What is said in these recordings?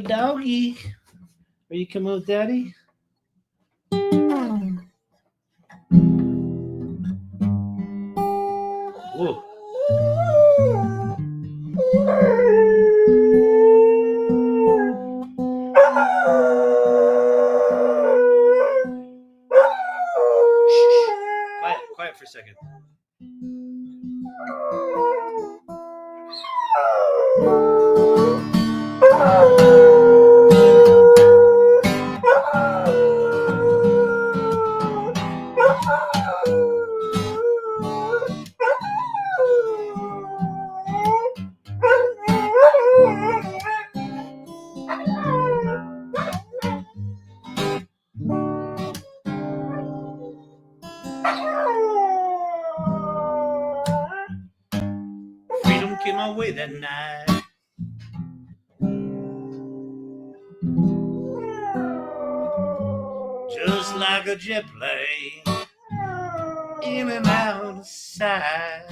doggy. Are you coming with daddy? Whoa. Quiet for a second. Freedom came my way that night. Just like a jet plane, in and out of sight.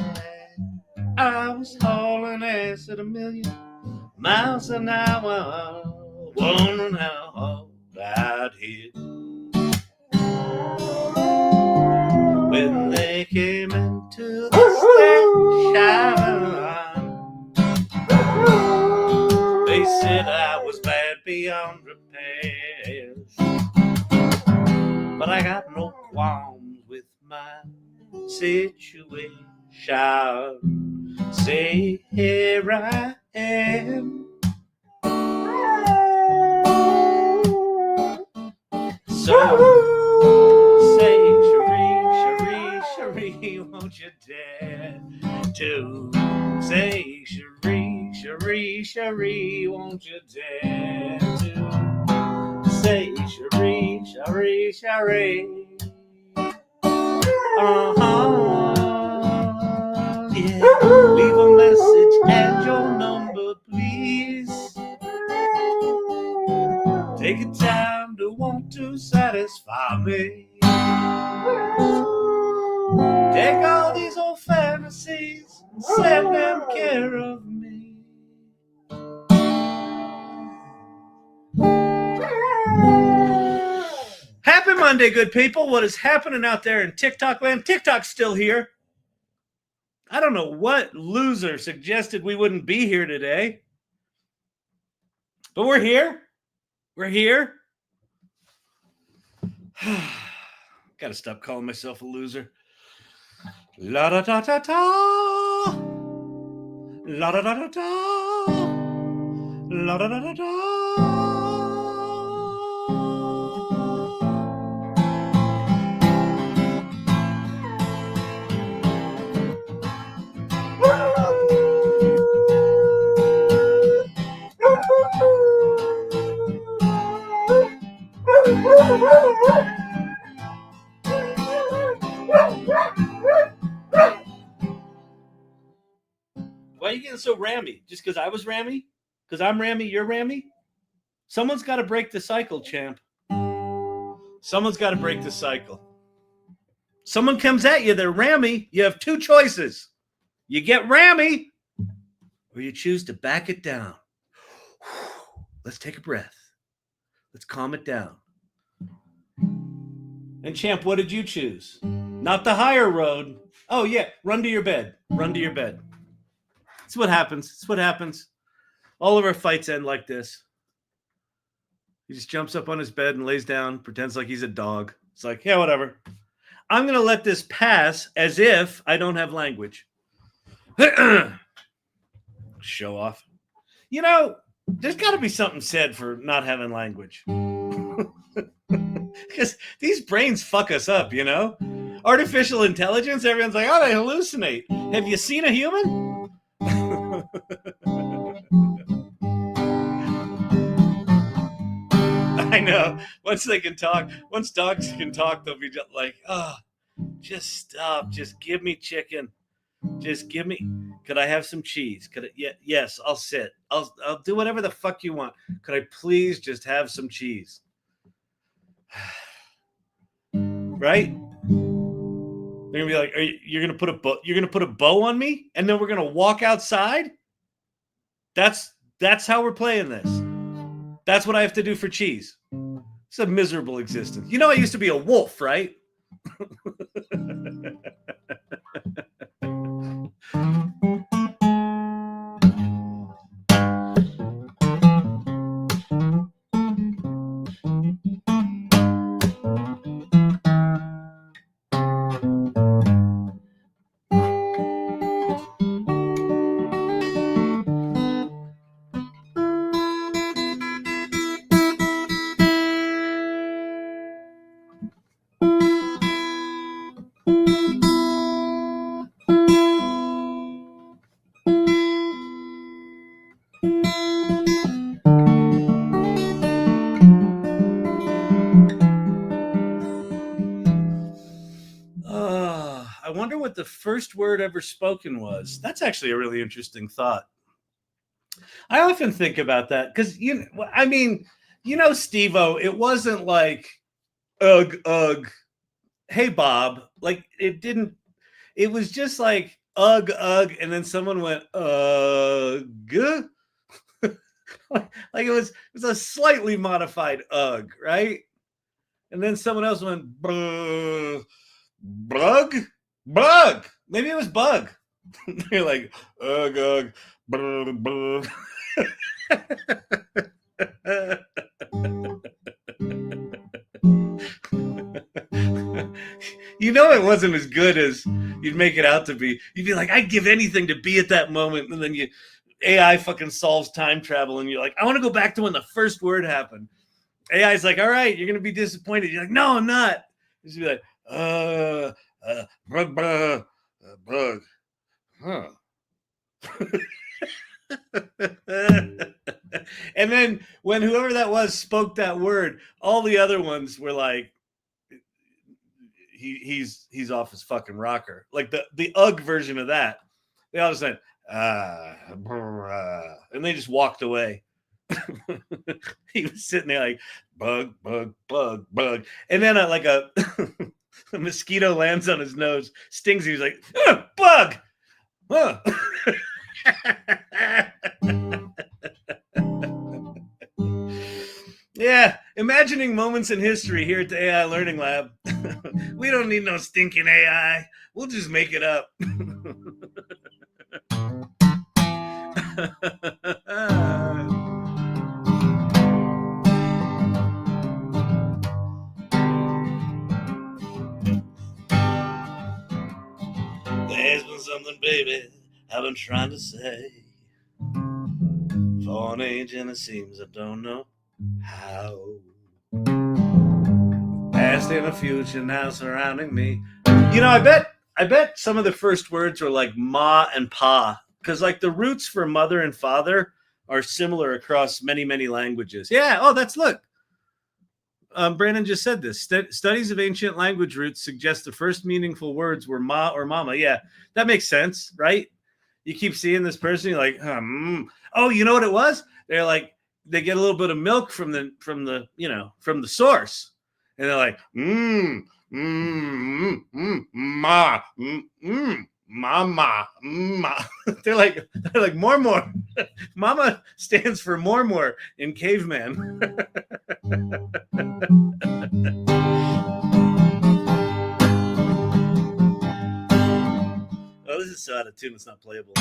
I was hauling ass at 1,000,000 miles an hour, wondering how I'd hit. When they came into the station, they said I was bad beyond repairs. But I got no qualms with my situation. Say, here I am. So, say, Cherie, won't you dare to say, Cherie, won't you dare to say, Cherie. Yeah. Leave a message and your number, please. Take your time to want to satisfy me. Take all these old fantasies and set them care of me. Happy Monday, good people. What is happening out there in TikTok land? TikTok's still here. I don't know what loser suggested we wouldn't be here today. But we're here. We're here. Gotta stop calling myself a loser. La da da da da. La da da da da. La da da da da. Why are you getting so rammy? Just because I was rammy? Because I'm rammy, you're rammy? Someone's got to break the cycle, champ. Someone's got to break the cycle. Someone comes at you, they're rammy. You have two choices. You get rammy, or you choose to back it down. Let's take a breath. Let's calm it down. And champ, what did you choose? Not the higher road. Oh, yeah. Run to your bed. Run to your bed. That's what happens. That's what happens. All of our fights end like this. He just jumps up on his bed and lays down, pretends like he's a dog. It's like, yeah, whatever. I'm going to let this pass as if I don't have language. Show off. You know, there's got to be something said for not having language. Because these brains fuck us up, you know? Artificial intelligence, everyone's like, oh, they hallucinate. Have you seen a human? I know. Once they can talk, once dogs can talk, they'll be just like, oh, just stop. Just give me chicken. Just give me. Could I have some cheese? Could I, yes, I'll sit. I'll do whatever the fuck you want. Could I please just have some cheese? Right? They're gonna be like, you're gonna put a bow on me, and then we're gonna walk outside. That's how we're playing this. That's what I have to do for cheese. It's a miserable existence. You know, I used to be a wolf, right? I wonder what the first word ever spoken was. That's actually a really interesting thought. I often think about that because I mean, Steve-O, it wasn't like ugh ugh, hey Bob. Like it didn't. It was just like ugh ugh, and then someone went ugh. Like it was a slightly modified ugh, right? And then someone else went bug. Maybe it was bug. You're like ugh ugh. Bug. It wasn't as good as you'd make it out to be. You'd be like, I'd give anything to be at that moment, and then AI fucking solves time travel, and you're like, I want to go back to when the first word happened. AI's like, all right, you're gonna be disappointed. You're like, no, I'm not. Just be like, bug, huh? And then when whoever that was spoke that word, all the other ones were like, he's off his fucking rocker. Like the UGG version of that, they all just said and they just walked away. He was sitting there like bug, and then a mosquito lands on his nose, stings. He's like bug. Huh. Yeah, imagining moments in history here at the AI Learning Lab. We don't need no stinking AI. We'll just make it up. There's been something, baby, I've been trying to say for an age, and it seems I don't know how. Past and a future now surrounding me. I bet some of the first words were like ma and pa, because like the roots for mother and father are similar across many, many languages. Yeah. Oh, look. Brandon just said this. Studies of ancient language roots suggest the first meaningful words were ma or mama. Yeah, that makes sense, right? You keep seeing this person, you're like, oh, you know what it was? They're like, they get a little bit of milk from the source, and they're like, ma, mama, ma. They're like more. Mama stands for more in caveman. Oh, this is so out of tune, it's not playable.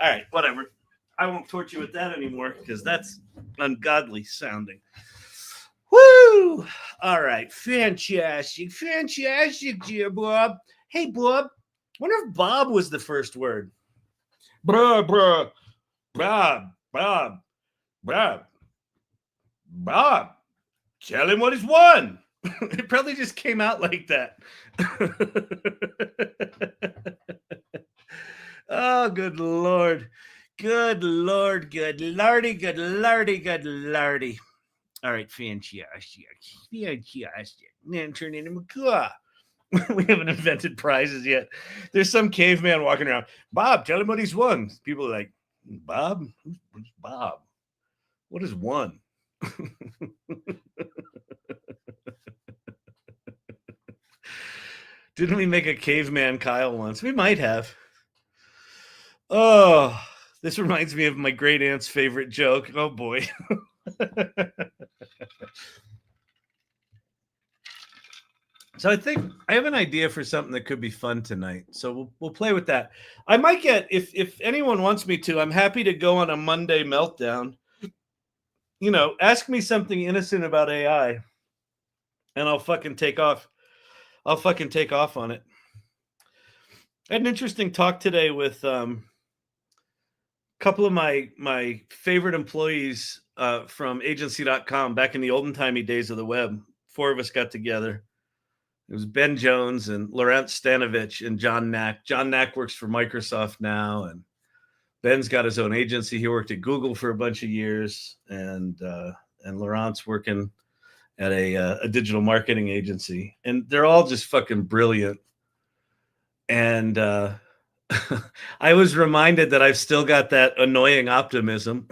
All right, whatever. I won't torture you with that anymore because that's ungodly sounding. Woo! All right, fantastic, dear Bob. Hey, Bob. Wonder if Bob was the first word. Bob. Tell him what he's won. It probably just came out like that. Oh, good Lord. Good Lord. Good Lordy. Good Lordy. Good Lordy. All right, fantastic. Then turn into Macaw. We haven't invented prizes yet. There's some caveman walking around. Bob, tell him what he's won. People are like, Bob? Who's Bob? What is won? Didn't we make a caveman Kyle once? We might have. Oh, This reminds me of my great aunt's favorite joke. Oh boy. So I think I have an idea for something that could be fun tonight. So we'll play with that. I might get, if anyone wants me to, I'm happy to go on a Monday meltdown. You know, ask me something innocent about AI and I'll fucking take off. I'll fucking take off on it. I had an interesting talk today with a couple of my favorite employees from agency.com back in the olden timey days of the web. 4 of us got together. It was Ben Jones and Laurent Stanovich and John Knack. John Knack works for Microsoft now, and Ben's got his own agency. He worked at Google for a bunch of years, and Laurent's working at a digital marketing agency. And they're all just fucking brilliant. And I was reminded that I've still got that annoying optimism.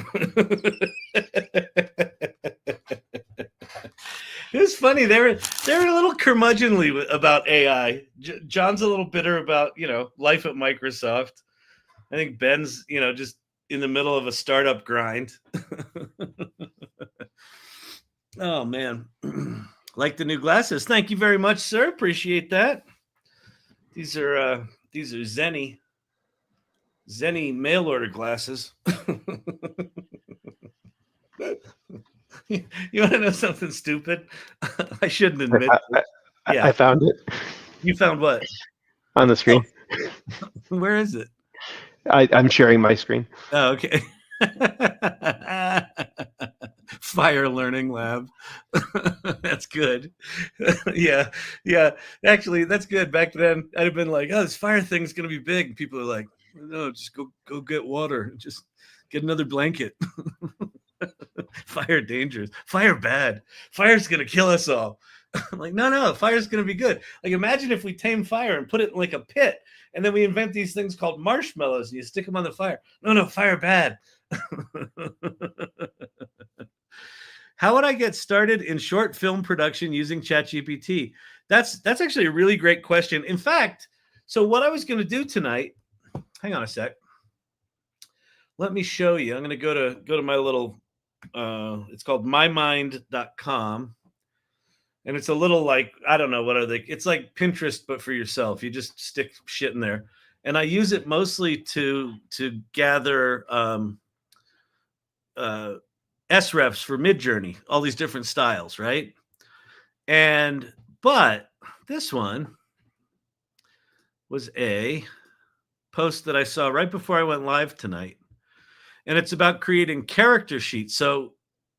It was funny. They were a little curmudgeonly about AI. John's a little bitter about, you know, life at Microsoft. I think Ben's, you know, just in the middle of a startup grind. Oh man. Like the new glasses. Thank you very much, sir. Appreciate that. These are Zenny mail order glasses. You want to know something stupid? I shouldn't admit. I found it. You found what? On the screen. Oh. Where is it? I'm sharing my screen. Oh, okay. Fire Learning Lab. That's good. Yeah. Actually, that's good. Back then, I'd have been like, "Oh, this fire thing's gonna be big." And people are like, "No, just go get water. Just get another blanket." Fire dangerous. Fire bad. Fire's gonna kill us all. I'm like, no, fire's gonna be good. Like, imagine if we tame fire and put it in like a pit, and then we invent these things called marshmallows, and you stick them on the fire. No, fire bad. How would I get started in short film production using Chat GPT? That's actually a really great question. In fact, so what I was going to do tonight, hang on a sec. Let me show you. I'm going to go to my little, it's called mymind.com. And it's a little like, I don't know, what are they? It's like Pinterest, but for yourself. You just stick shit in there. And I use it mostly to gather SREFs for Midjourney, all these different styles, right? But this one was a post that I saw right before I went live tonight. And it's about creating character sheets. So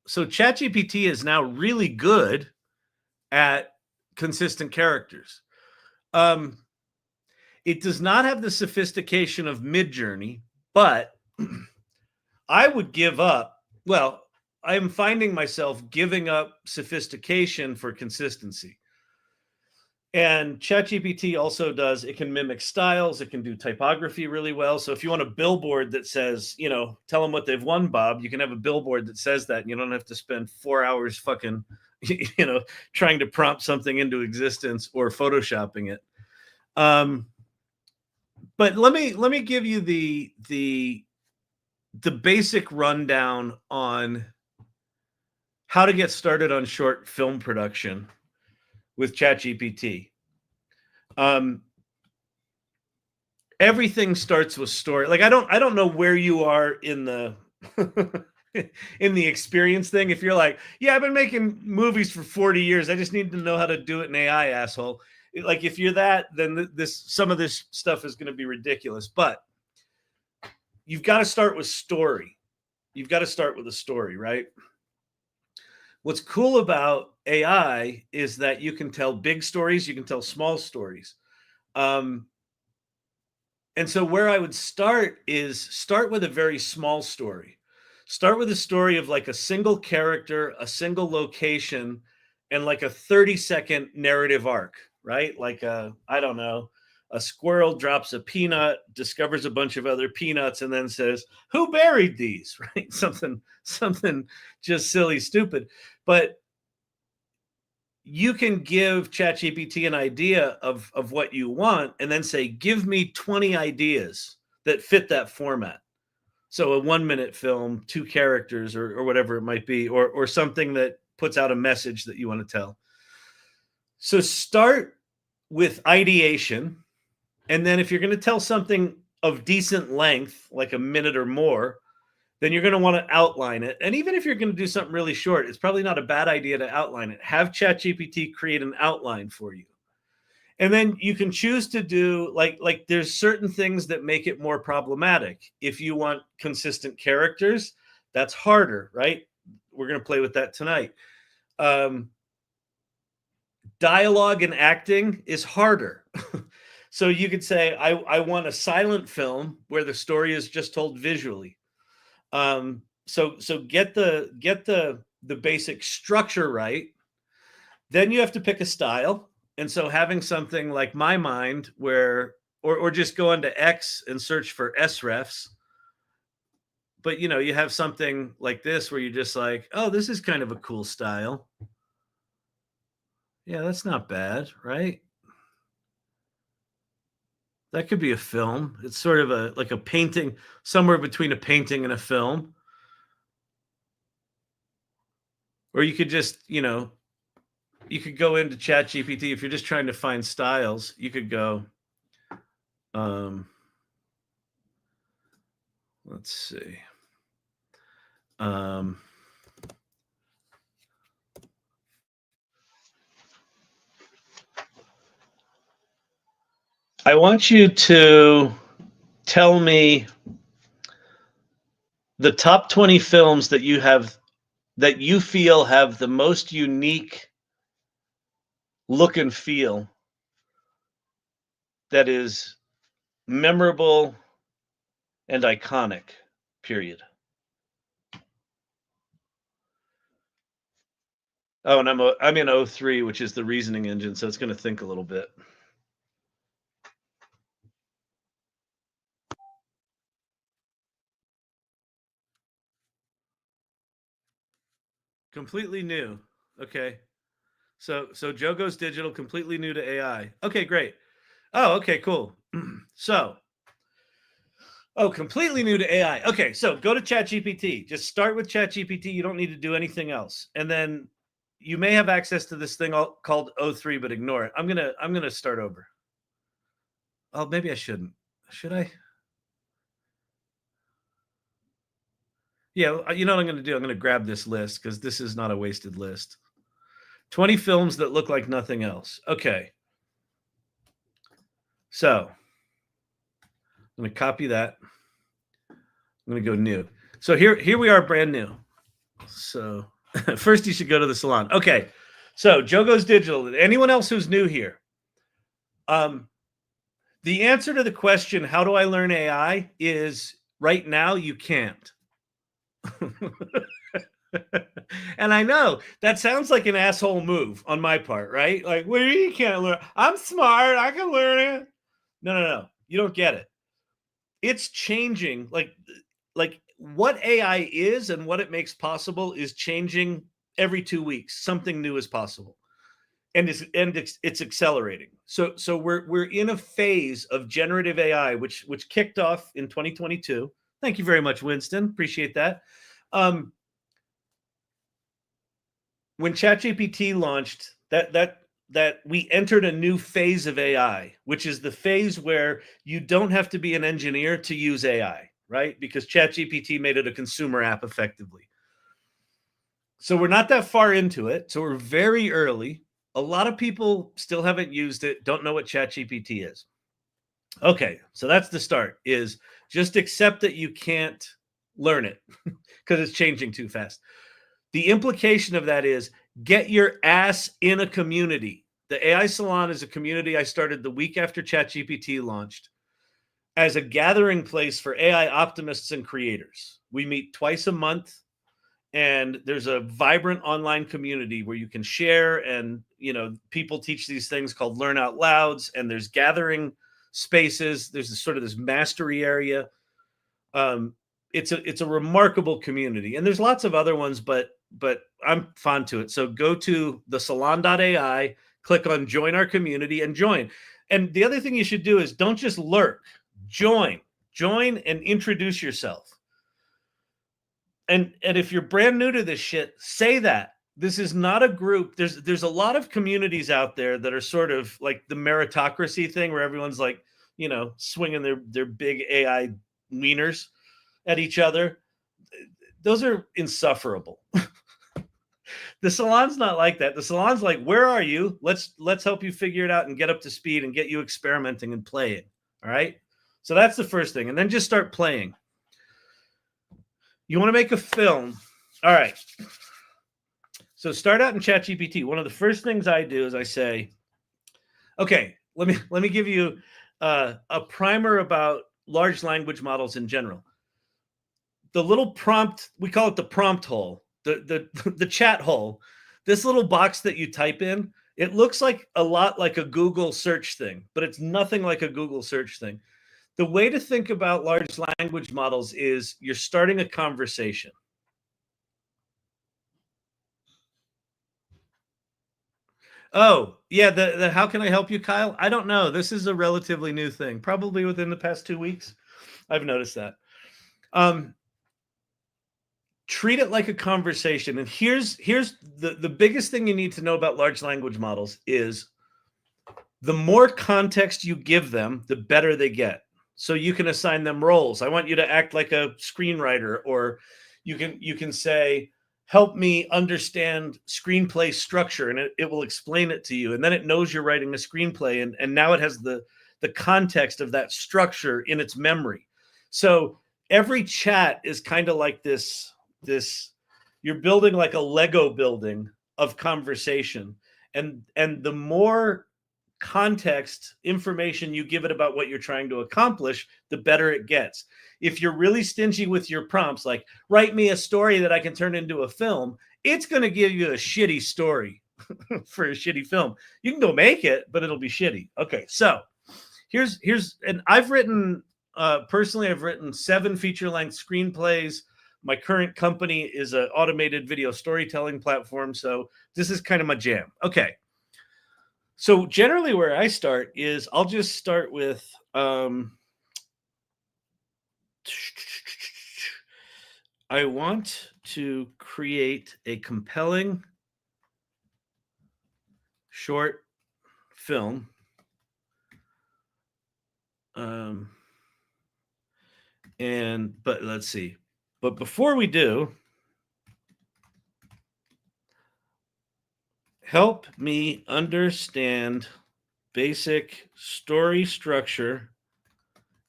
ChatGPT is now really good at consistent characters. It does not have the sophistication of Midjourney, but I would give up. Well, I'm finding myself giving up sophistication for consistency. And ChatGPT also does, it can mimic styles. It can do typography really well. So if you want a billboard that says, you know, tell them what they've won, Bob, you can have a billboard that says that. And you don't have to spend 4 hours fucking, you know, trying to prompt something into existence or photoshopping it. But let me give you the basic rundown on how to get started on short film production with ChatGPT. Everything starts with story. Like I don't know where you are in the in the experience thing. If you're like, yeah, I've been making movies for 40 years. I just need to know how to do it in AI, asshole. Like if you're that, then some of this stuff is going to be ridiculous. But you've got to start with story. You've got to start with a story, right? What's cool about AI is that you can tell big stories, you can tell small stories. And so where I would start with a very small story. Start with a story of like a single character, a single location, and like a 30-second narrative arc, right? Like I don't know, a squirrel drops a peanut, discovers a bunch of other peanuts, and then says, "Who buried these?" Right? Something just silly, stupid. But you can give ChatGPT an idea of what you want and then say, "Give me 20 ideas that fit that format." So a 1-minute film, 2 characters or whatever it might be, or something that puts out a message that you want to tell. So start with ideation. And then if you're going to tell something of decent length, like a minute or more, then you're going to want to outline it. And even if you're going to do something really short, it's probably not a bad idea to outline it. Have ChatGPT create an outline for you. And then you can choose to do like there's certain things that make it more problematic. If you want consistent characters, that's harder, right? We're going to play with that tonight. Dialogue and acting is harder. So you could say, I want a silent film where the story is just told visually. So get the basic structure right. Then you have to pick a style. And so having something like My Mind where, or just go into X and search for SREFs. But, you know, you have something like this where you're just like, oh, this is kind of a cool style. Yeah, that's not bad, right? That could be a film. It's sort of like a painting, somewhere between a painting and a film. Or you could just, you know, you could go into Chat GPT. If you're just trying to find styles, you could go, let's see. I want you to tell me the top 20 films that you have, that you feel have the most unique look and feel that is memorable and iconic, period. Oh, and I'm in O3, which is the reasoning engine, so it's going to think a little bit. Completely new. Okay. So Joe Goes Digital, completely new to AI. Okay, great. Oh, okay, cool. Completely new to AI. Okay, so go to ChatGPT. Just start with ChatGPT. You don't need to do anything else. And then you may have access to this thing called O3, but ignore it. I'm gonna start over. Oh, maybe I shouldn't. Should I? Yeah, you know what I'm going to do? I'm going to grab this list because this is not a wasted list. 20 films that look like nothing else. Okay. So I'm going to copy that. I'm going to go new. So here we are, brand new. So first you should go to the salon. Okay. So Joe Goes Digital. Anyone else who's new here? The answer to the question, how do I learn AI, is right now you can't. And I know that sounds like an asshole move on my part, right? Like, well, you can't learn. I'm smart. I can learn it. No. You don't get it. It's changing. Like what AI is and what it makes possible is changing every 2 weeks. Something new is possible. And it's accelerating. So we're in a phase of generative AI, which kicked off in 2022. Thank you very much, Winston. Appreciate that. When ChatGPT launched, that we entered a new phase of AI, which is the phase where you don't have to be an engineer to use AI, right? Because ChatGPT made it a consumer app effectively. So we're not that far into it. So we're very early. A lot of people still haven't used it, don't know what ChatGPT is. Okay, so that's the start, is just accept that you can't learn it because it's changing too fast. The implication of that is get your ass in a community. The AI Salon is a community I started the week after ChatGPT launched as a gathering place for AI optimists and creators. We meet twice a month, and there's a vibrant online community where you can share, and people teach these things called Learn Out Louds, and there's gathering spaces. There's this mastery area. It's a remarkable community, and there's lots of other ones, but I'm fond to it. So go to thesalon.ai, click on join our community, and join. And the other thing you should do is don't just lurk, join and introduce yourself. and if you're brand new to this shit, say that. This is not a group. There's a lot of communities out there that are sort of like the meritocracy thing where everyone's like, swinging their big AI wieners at each other. Those are insufferable. The salon's not like that. The salon's like, where are you? Let's help you figure it out and get up to speed and get you experimenting and playing. All right. So that's the first thing. And then just start playing. You want to make a film. All right. So start out in Chat GPT. One of the first things I do is I say, okay, let me give you a primer about large language models in general. The little prompt, we call it the prompt hole, the chat hole. This little box that you type in, it looks like a lot like a Google search thing, but it's nothing like a Google search thing. The way to think about large language models is you're starting a conversation. Oh, yeah, the how can I help you, Kyle? I don't know. This is a relatively new thing. Probably within the past 2 weeks, I've noticed that. Treat it like a conversation. And here's the biggest thing you need to know about large language models is the more context you give them, the better they get. So you can assign them roles. I want you to act like a screenwriter, or you can say, help me understand screenplay structure, and it will explain it to you. And then it knows you're writing a screenplay, and now it has the context of that structure in its memory. So every chat is kind of like this, you're building like a Lego building of conversation. And the more context information you give it about what you're trying to accomplish, the better it gets. If you're really stingy with your prompts, like write me a story that I can turn into a film, it's going to give you a shitty story for a shitty film. You can go make it, but it'll be shitty. Okay, so here's and I've written personally, I've written 7 feature-length screenplays. My current company is an automated video storytelling platform, so this is kind of my jam. Okay. So generally where I start is I'll just start with I want to create a compelling short film. But let's see. But before we do, help me understand basic story structure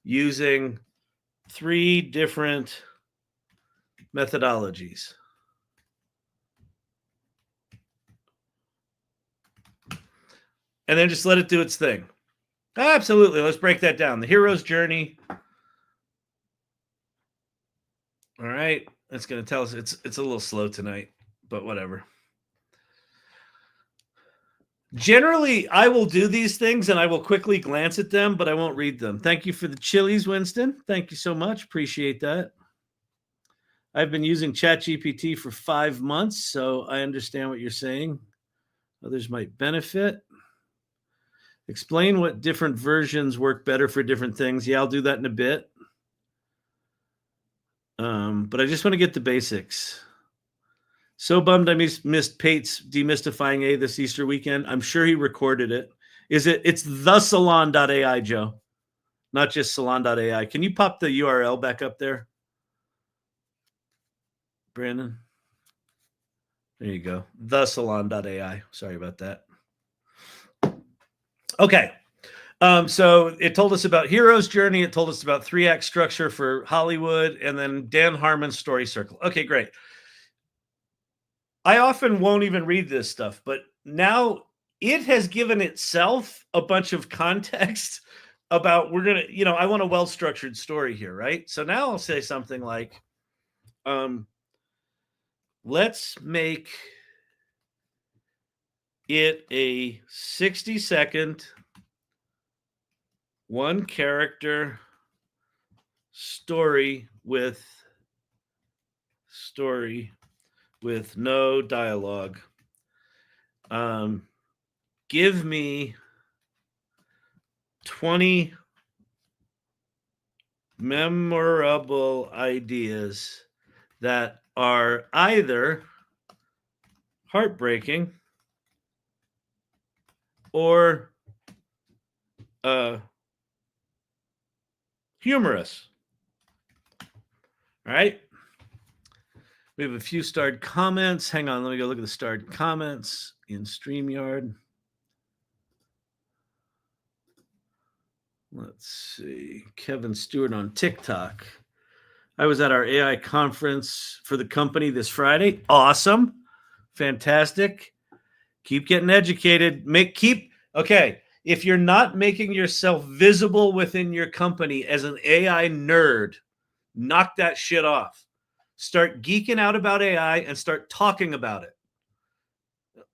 using 3 different methodologies. And then just let it do its thing. Absolutely. Let's break that down. The hero's journey. All right. That's going to tell us it's a little slow tonight, but whatever. Generally, I will do these things and I will quickly glance at them, but I won't read them. Thank you for the chilies, Winston. Thank you so much. Appreciate that. I've been using Chat GPT for 5 months, so I understand what you're saying. Others might benefit. Explain what different versions work better for different things. Yeah, I'll do that in a bit. But I just want to get the basics. So bummed I missed Pate's Demystifying A this Easter weekend. I'm sure he recorded it. It's thesalon.ai, Joe, not just salon.ai. Can you pop the URL back up there, Brandon? There you go. Thesalon.ai. Sorry about that. Okay. So it told us about hero's journey. It told us about 3-act structure for Hollywood, and then Dan Harmon's story circle. Okay, great. I often won't even read this stuff, but now it has given itself a bunch of context about I want a well-structured story here, right? So now I'll say something like, let's make it a 60-second, 1-character story with no dialogue. Give me 20 memorable ideas that are either heartbreaking or humorous. All right. We have a few starred comments. Hang on, let me go look at the starred comments in StreamYard. Let's see. Kevin Stewart on TikTok. I was at our AI conference for the company this Friday. Awesome. Fantastic. Keep getting educated. Okay. If you're not making yourself visible within your company as an AI nerd, knock that shit off. Start geeking out about AI and start talking about it.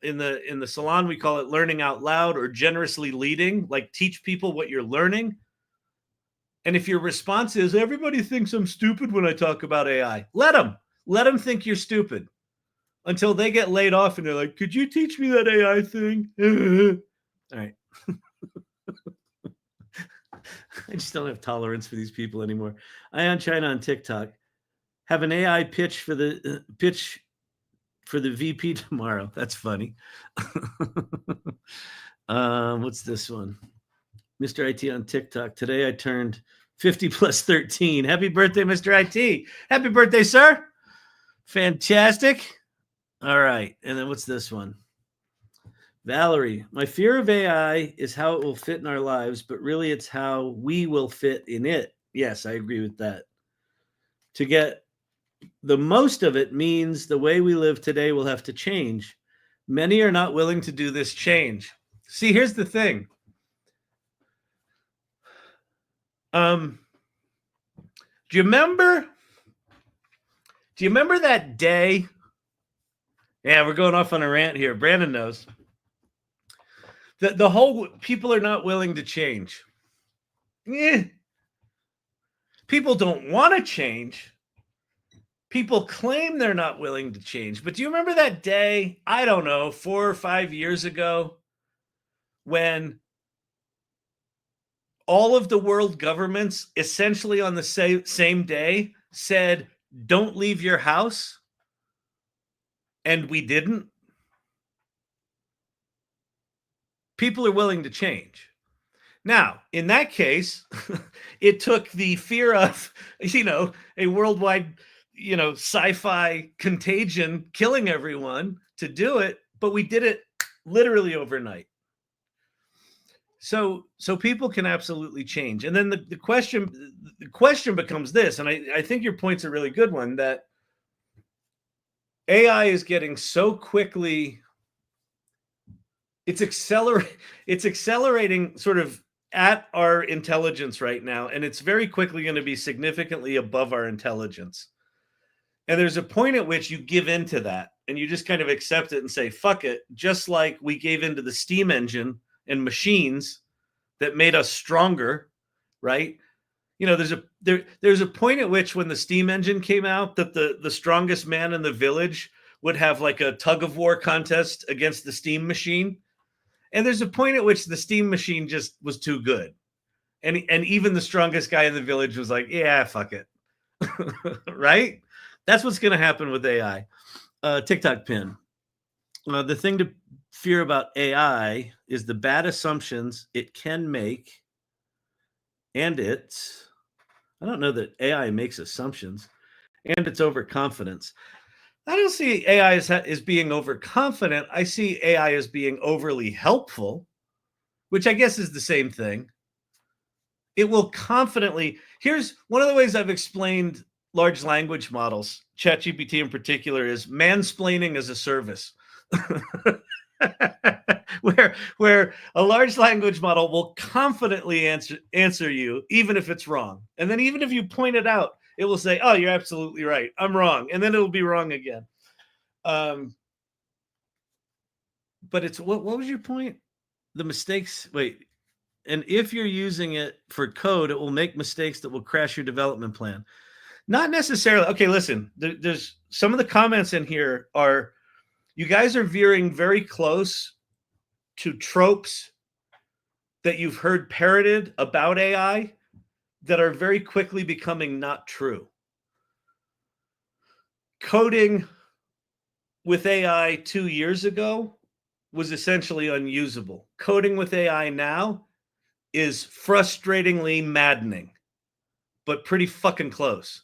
In the salon, we call it learning out loud or generously leading. Like, teach people what you're learning. And if your response is, everybody thinks I'm stupid when I talk about AI, let them think you're stupid until they get laid off and they're like, could you teach me that AI thing? All right. I just don't have tolerance for these people anymore. Ion China on TikTok. Have an AI pitch for the VP tomorrow. That's funny. What's this one? Mr. IT on TikTok. Today I turned 50 plus 13. Happy birthday, Mr. IT. Happy birthday, sir. Fantastic. All right. And then what's this one? Valerie, my fear of AI is how it will fit in our lives, but really it's how we will fit in it. Yes, I agree with that. To get the most of it means the way we live today will have to change. Many are not willing to do this change. See, here's the thing. Do you remember that day? Yeah, we're going off on a rant here. Brandon knows. The whole people are not willing to change. People don't want to change. People claim they're not willing to change. But do you remember that day, I don't know, 4 or 5 years ago, when all of the world governments essentially on the same day said, don't leave your house? And we didn't. People are willing to change. Now, in that case, it took the fear of, a worldwide, sci-fi contagion killing everyone to do it, but we did it literally overnight. So people can absolutely change. And then the question becomes this, and I think your point's a really good one, that AI is getting so quickly, it's accelerating sort of at our intelligence right now, and it's very quickly going to be significantly above our intelligence. And there's a point at which you give into that and you just kind of accept it and say, fuck it, just like we gave into the steam engine and machines that made us stronger, right? There's a point at which, when the steam engine came out, that the strongest man in the village would have like a tug of war contest against the steam machine. And there's a point at which the steam machine just was too good. And even the strongest guy in the village was like, yeah, fuck it. Right? That's what's going to happen with AI. TikTok pin. The thing to fear about AI is the bad assumptions it can make. And I don't know that AI makes assumptions, and it's overconfidence. I don't see AI as being overconfident. I see AI as being overly helpful, which I guess is the same thing. It will confidently. Here's one of the ways I've explained large language models, Chat GPT in particular, is mansplaining as a service. where a large language model will confidently answer you, even if it's wrong. And then even if you point it out, it will say, oh, you're absolutely right, I'm wrong. And then it'll be wrong again. But it's, what was your point? The mistakes, wait. And if you're using it for code, it will make mistakes that will crash your development plan. Not necessarily. Okay, listen, there's some of the comments in here are, you guys are veering very close to tropes that you've heard parroted about AI that are very quickly becoming not true. coding with AI 2 years ago was essentially unusable. Coding with AI now is frustratingly maddening, but pretty fucking close.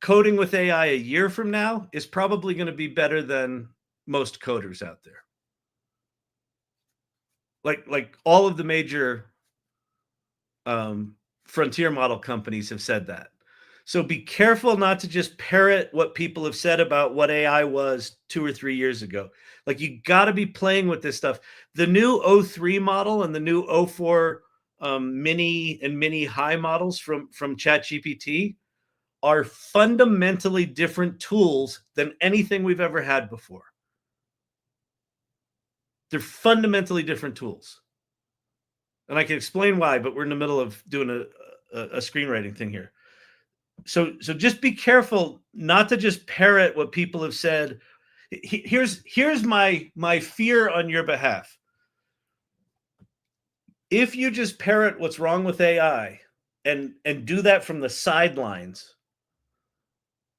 Coding with AI a year from now is probably going to be better than most coders out there. Like all of the major frontier model companies have said that. So be careful not to just parrot what people have said about what AI was 2 or 3 years ago. Like, you got to be playing with this stuff. The new O3 model and the new O4 mini and mini high models from Chat GPT are fundamentally different tools than anything we've ever had before. They're fundamentally different tools. And I can explain why, but we're in the middle of doing a screenwriting thing here. So just be careful not to just parrot what people have said. Here's my fear on your behalf. If you just parrot what's wrong with AI and do that from the sidelines,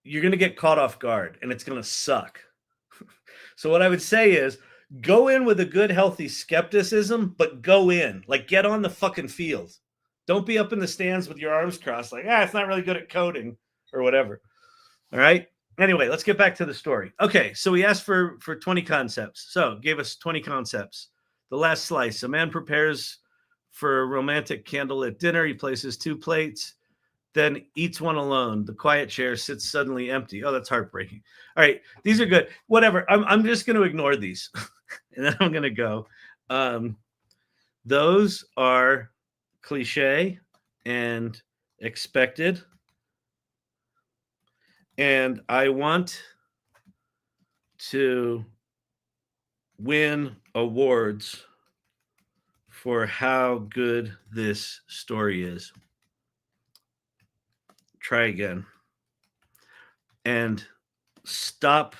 you're going to get caught off guard and it's going to suck. So what I would say is, go in with a good, healthy skepticism, but go in. Like, get on the fucking field. Don't be up in the stands with your arms crossed like, it's not really good at coding or whatever. All right? Anyway, let's get back to the story. Okay, so we asked for 20 concepts. So gave us 20 concepts. The last slice. A man prepares for a romantic candlelit dinner. He places 2 plates, then eats one alone. The quiet chair sits suddenly empty. Oh, that's heartbreaking. All right, these are good. Whatever. I'm just going to ignore these. And then I'm going to go. Those are cliche and expected. And I want to win awards for how good this story is. Try again. And stop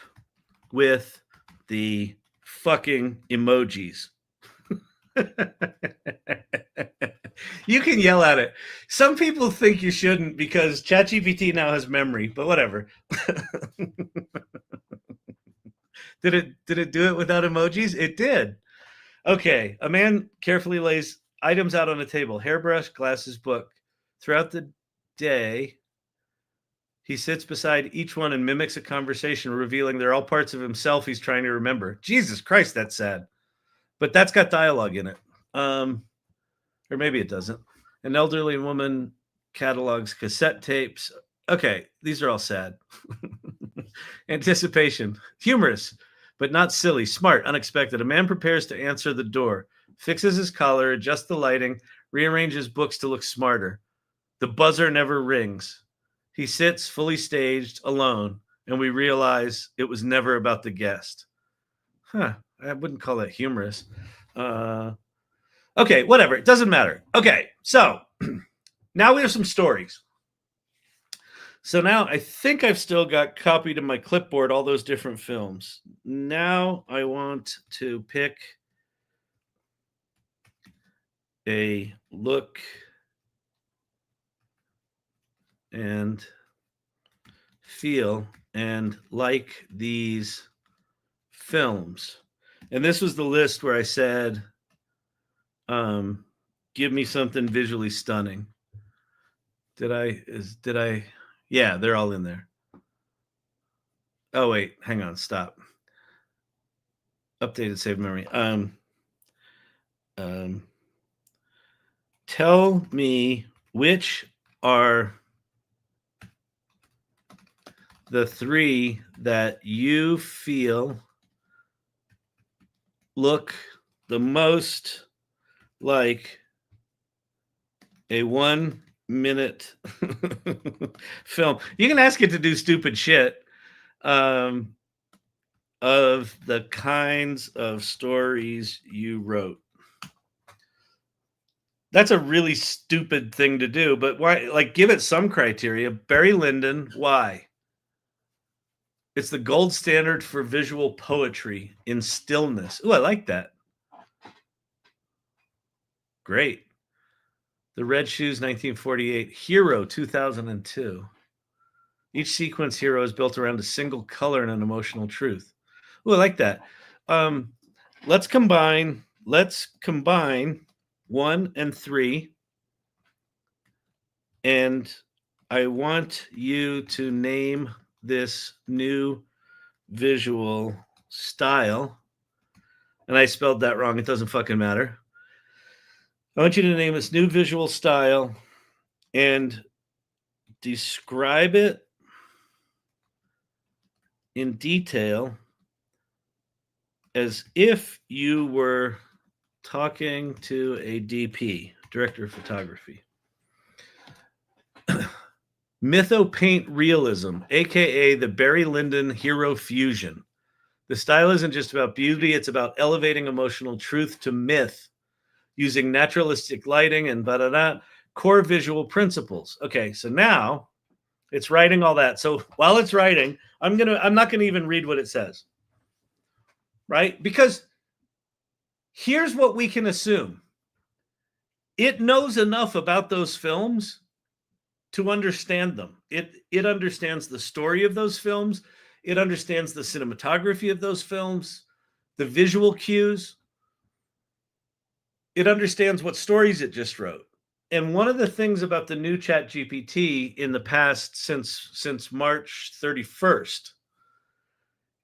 with the fucking emojis. You can yell at it. Some people think you shouldn't because ChatGPT now has memory, but whatever. Did it do it without emojis? It did. Okay. A man carefully lays items out on a table: hairbrush, glasses, book. Throughout the day, he sits beside each one and mimics a conversation, revealing they're all parts of himself he's trying to remember. Jesus Christ, that's sad. But that's got dialogue in it. Or maybe it doesn't. An elderly woman catalogs cassette tapes. Okay, these are all sad. Anticipation. Humorous, but not silly. Smart, unexpected. A man prepares to answer the door, fixes his collar, adjusts the lighting, rearranges books to look smarter. The buzzer never rings. He sits fully staged, alone, and we realize it was never about the guest. I wouldn't call that humorous. Okay, whatever. It doesn't matter. Okay, so now we have some stories. So now I think I've still got copied in my clipboard all those different films. Now I want to pick a look and feel and like these films. And this was the list where I said, give me something visually stunning. Did I? Yeah, they're all in there. Oh, wait, hang on, stop. Updated save memory. Tell me which are the 3 that you feel look the most like a 1-minute film. You can ask it to do stupid shit of the kinds of stories you wrote. That's a really stupid thing to do, but why? Like, give it some criteria. Barry Lyndon, why? It's the gold standard for visual poetry in stillness. Ooh, I like that. Great. The Red Shoes, 1948. Hero, 2002. Each sequence hero is built around a single color and an emotional truth. Oh, I like that. Let's combine 1 and 3. And I want you to name this new visual style. And I spelled that wrong. It doesn't fucking matter. I want you to name this new visual style and describe it in detail as if you were talking to a DP, director of photography. Mytho-paint realism, aka the Barry Lyndon hero fusion. The style isn't just about beauty, it's about elevating emotional truth to myth using naturalistic lighting and core visual principles. Okay, so now it's writing all that. So while it's writing, I'm not gonna even read what it says. Right? Because here's what we can assume. It knows enough about those films to understand them. It understands the story of those films. It understands the cinematography of those films, the visual cues. It understands what stories it just wrote. And one of the things about the new Chat GPT in the past since March 31st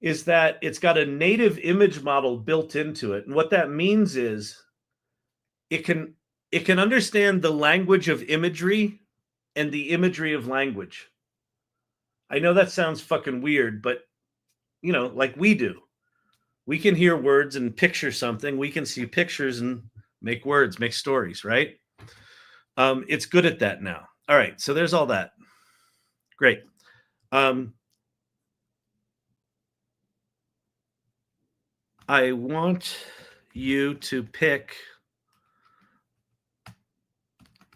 is that it's got a native image model built into it. And what that means is it can understand the language of imagery and the imagery of language. I know that sounds fucking weird, but like we do. We can hear words and picture something. We can see pictures and make words, make stories, right? It's good at that now. All right, so there's all that. Great. I want you to pick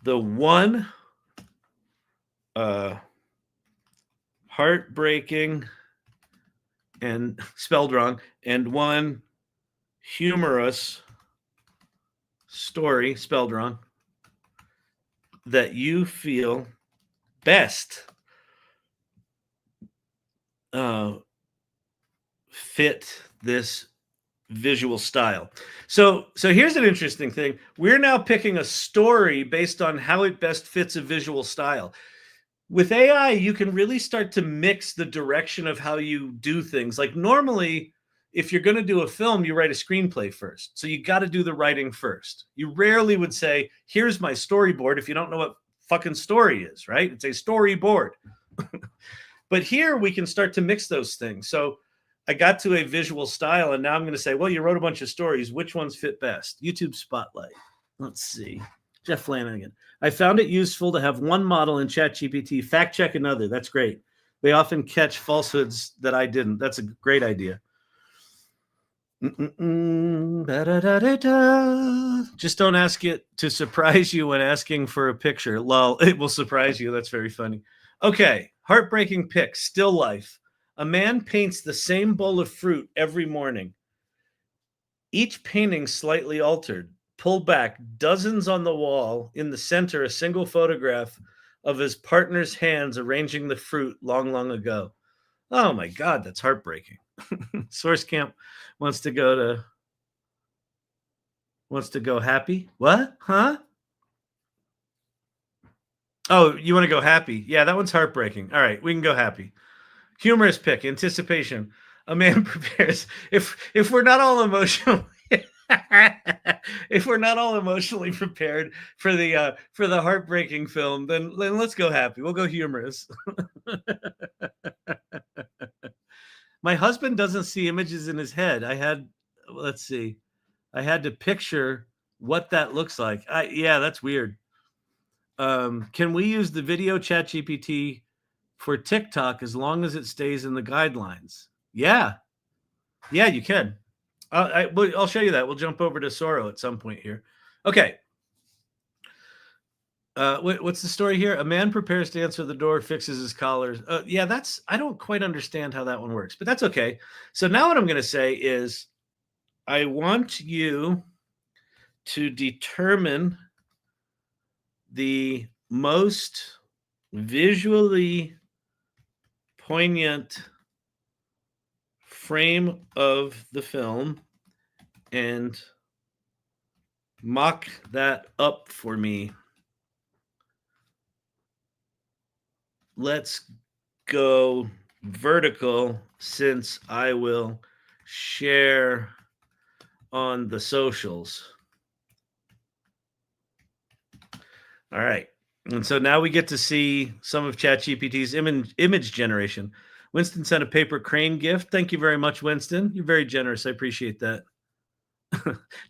the one heartbreaking and spelled wrong and one humorous story spelled wrong that you feel best fit this visual style. So here's an interesting thing. We're now picking a story based on how it best fits a visual style. With AI, you can really start to mix the direction of how you do things. Like normally, if you're going to do a film, you write a screenplay first. So you got to do the writing first. You rarely would say, here's my storyboard if you don't know what fucking story is, right? It's a storyboard. But here we can start to mix those things. So I got to a visual style, and now I'm going to say, well, you wrote a bunch of stories. Which ones fit best? YouTube Spotlight. Let's see. Jeff Flanagan. I found it useful to have one model in Chat GPT fact check another. That's great. They often catch falsehoods that I didn't. That's a great idea. Just don't ask it to surprise you when asking for a picture. Lol, it will surprise you. That's very funny. Okay, heartbreaking pic, still life. A man paints the same bowl of fruit every morning. Each painting slightly altered. Pulled back, dozens on the wall. In the center, a single photograph of his partner's hands arranging the fruit long, long ago. Oh my God, that's heartbreaking. Source Camp wants to go happy. What? Huh? Oh, you want to go happy? Yeah, that one's heartbreaking. All right, we can go happy. Humorous pick, anticipation. A man prepares. If we're not all emotional, if we're not all emotionally prepared for the heartbreaking film, then let's go happy. We'll go humorous. My husband doesn't see images in his head. I had to picture what that looks like. Yeah, that's weird. Can we use the video Chat GPT for TikTok as long as it stays in the guidelines? Yeah, you can. I'll show you that. We'll jump over to Sora at some point here. Okay. What's the story here? A man prepares to answer the door, fixes his collars. Yeah, I don't quite understand how that one works, but that's okay. So now what I'm going to say is I want you to determine the most visually poignant frame of the film and mock that up for me. Let's go vertical since I will share on the socials. All right. And so now we get to see some of ChatGPT's image generation. Winston sent a paper crane gift. Thank you very much, Winston. You're very generous. I appreciate that.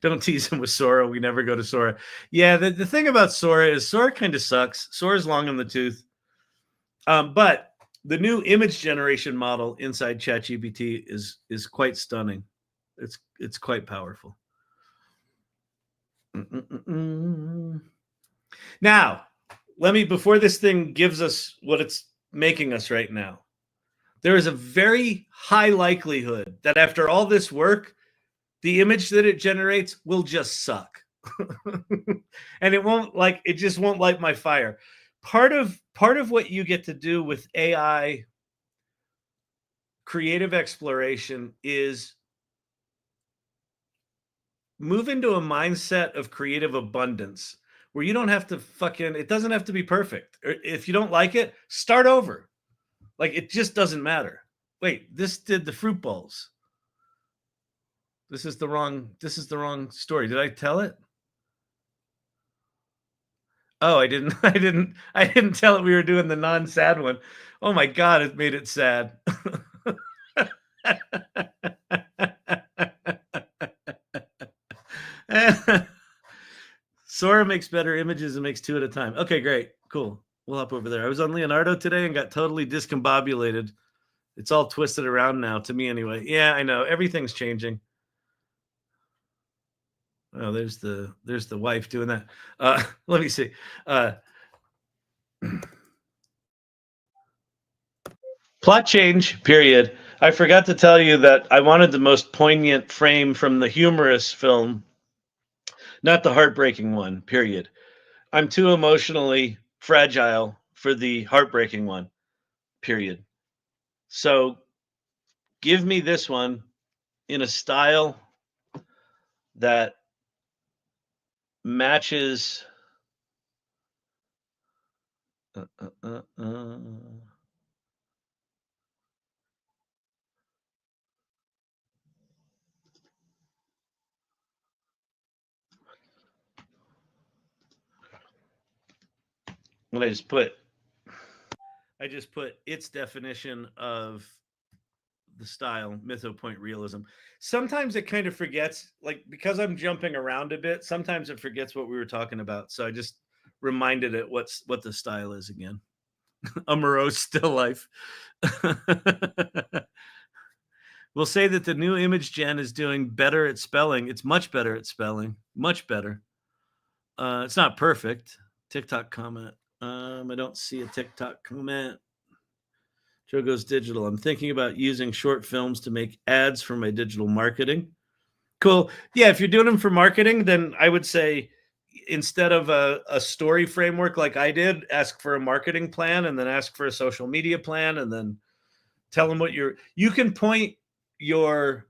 Don't tease him with Sora. We never go to Sora. Yeah, the thing about Sora is Sora kind of sucks. Sora's long in the tooth. But the new image generation model inside ChatGPT is quite stunning. It's quite powerful. Now, before this thing gives us what it's making us right now, there is a very high likelihood that after all this work, the image that it generates will just suck. And it just won't light my fire. Part of what you get to do with AI creative exploration is move into a mindset of creative abundance where you don't have to it doesn't have to be perfect. If you don't like it, start over. Like, it just doesn't matter. Wait, this did the fruit bowls. This is the wrong story. Did I tell it? Oh, I didn't tell it we were doing the non-sad one. Oh my God, it made it sad. Sora makes better images and makes 2 at a time. Okay, great. Cool. We'll hop over there. I was on Leonardo today and got totally discombobulated. It's all twisted around now, to me anyway. Yeah, I know. Everything's changing. Oh, there's the wife doing that. Let me see. Plot change, period. I forgot to tell you that I wanted the most poignant frame from the humorous film, not the heartbreaking one, period. I'm too emotionally fragile for the heartbreaking one, period. So give me this one in a style that matches. What I just put its definition of the style, mythopoint realism. Sometimes it kind of forgets, like, because I'm jumping around a bit, sometimes it forgets what we were talking about. So I just reminded it what the style is again. A morose still life. We'll say that the new image gen is doing better at spelling. It's much better at spelling. Much better. It's not perfect. TikTok comment. I don't see a TikTok comment. Joe goes digital. I'm thinking about using short films to make ads for my digital marketing. Cool. Yeah, if you're doing them for marketing, then I would say instead of a story framework like I did, ask for a marketing plan and then ask for a social media plan and then tell them what you can point your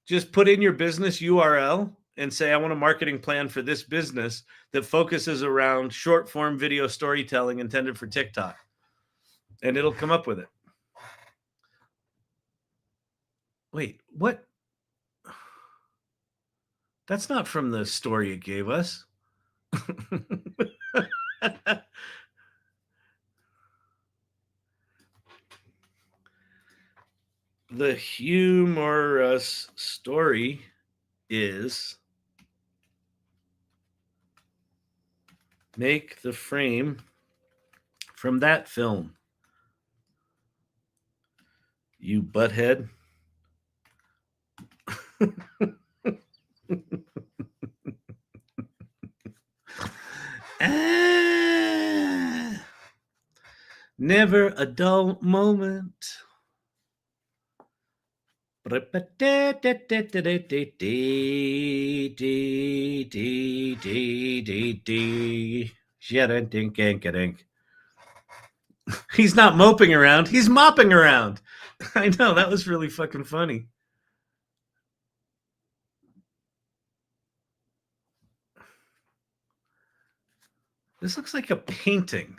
just put in your business URL and say, I want a marketing plan for this business that focuses around short form video storytelling intended for TikTok. And it'll come up with it. Wait, what? That's not from the story it gave us. The humorous story is make the frame from that film. You butthead. Never a dull moment. He's not moping around. He's mopping around. I know. That was really fucking funny. This looks like a painting.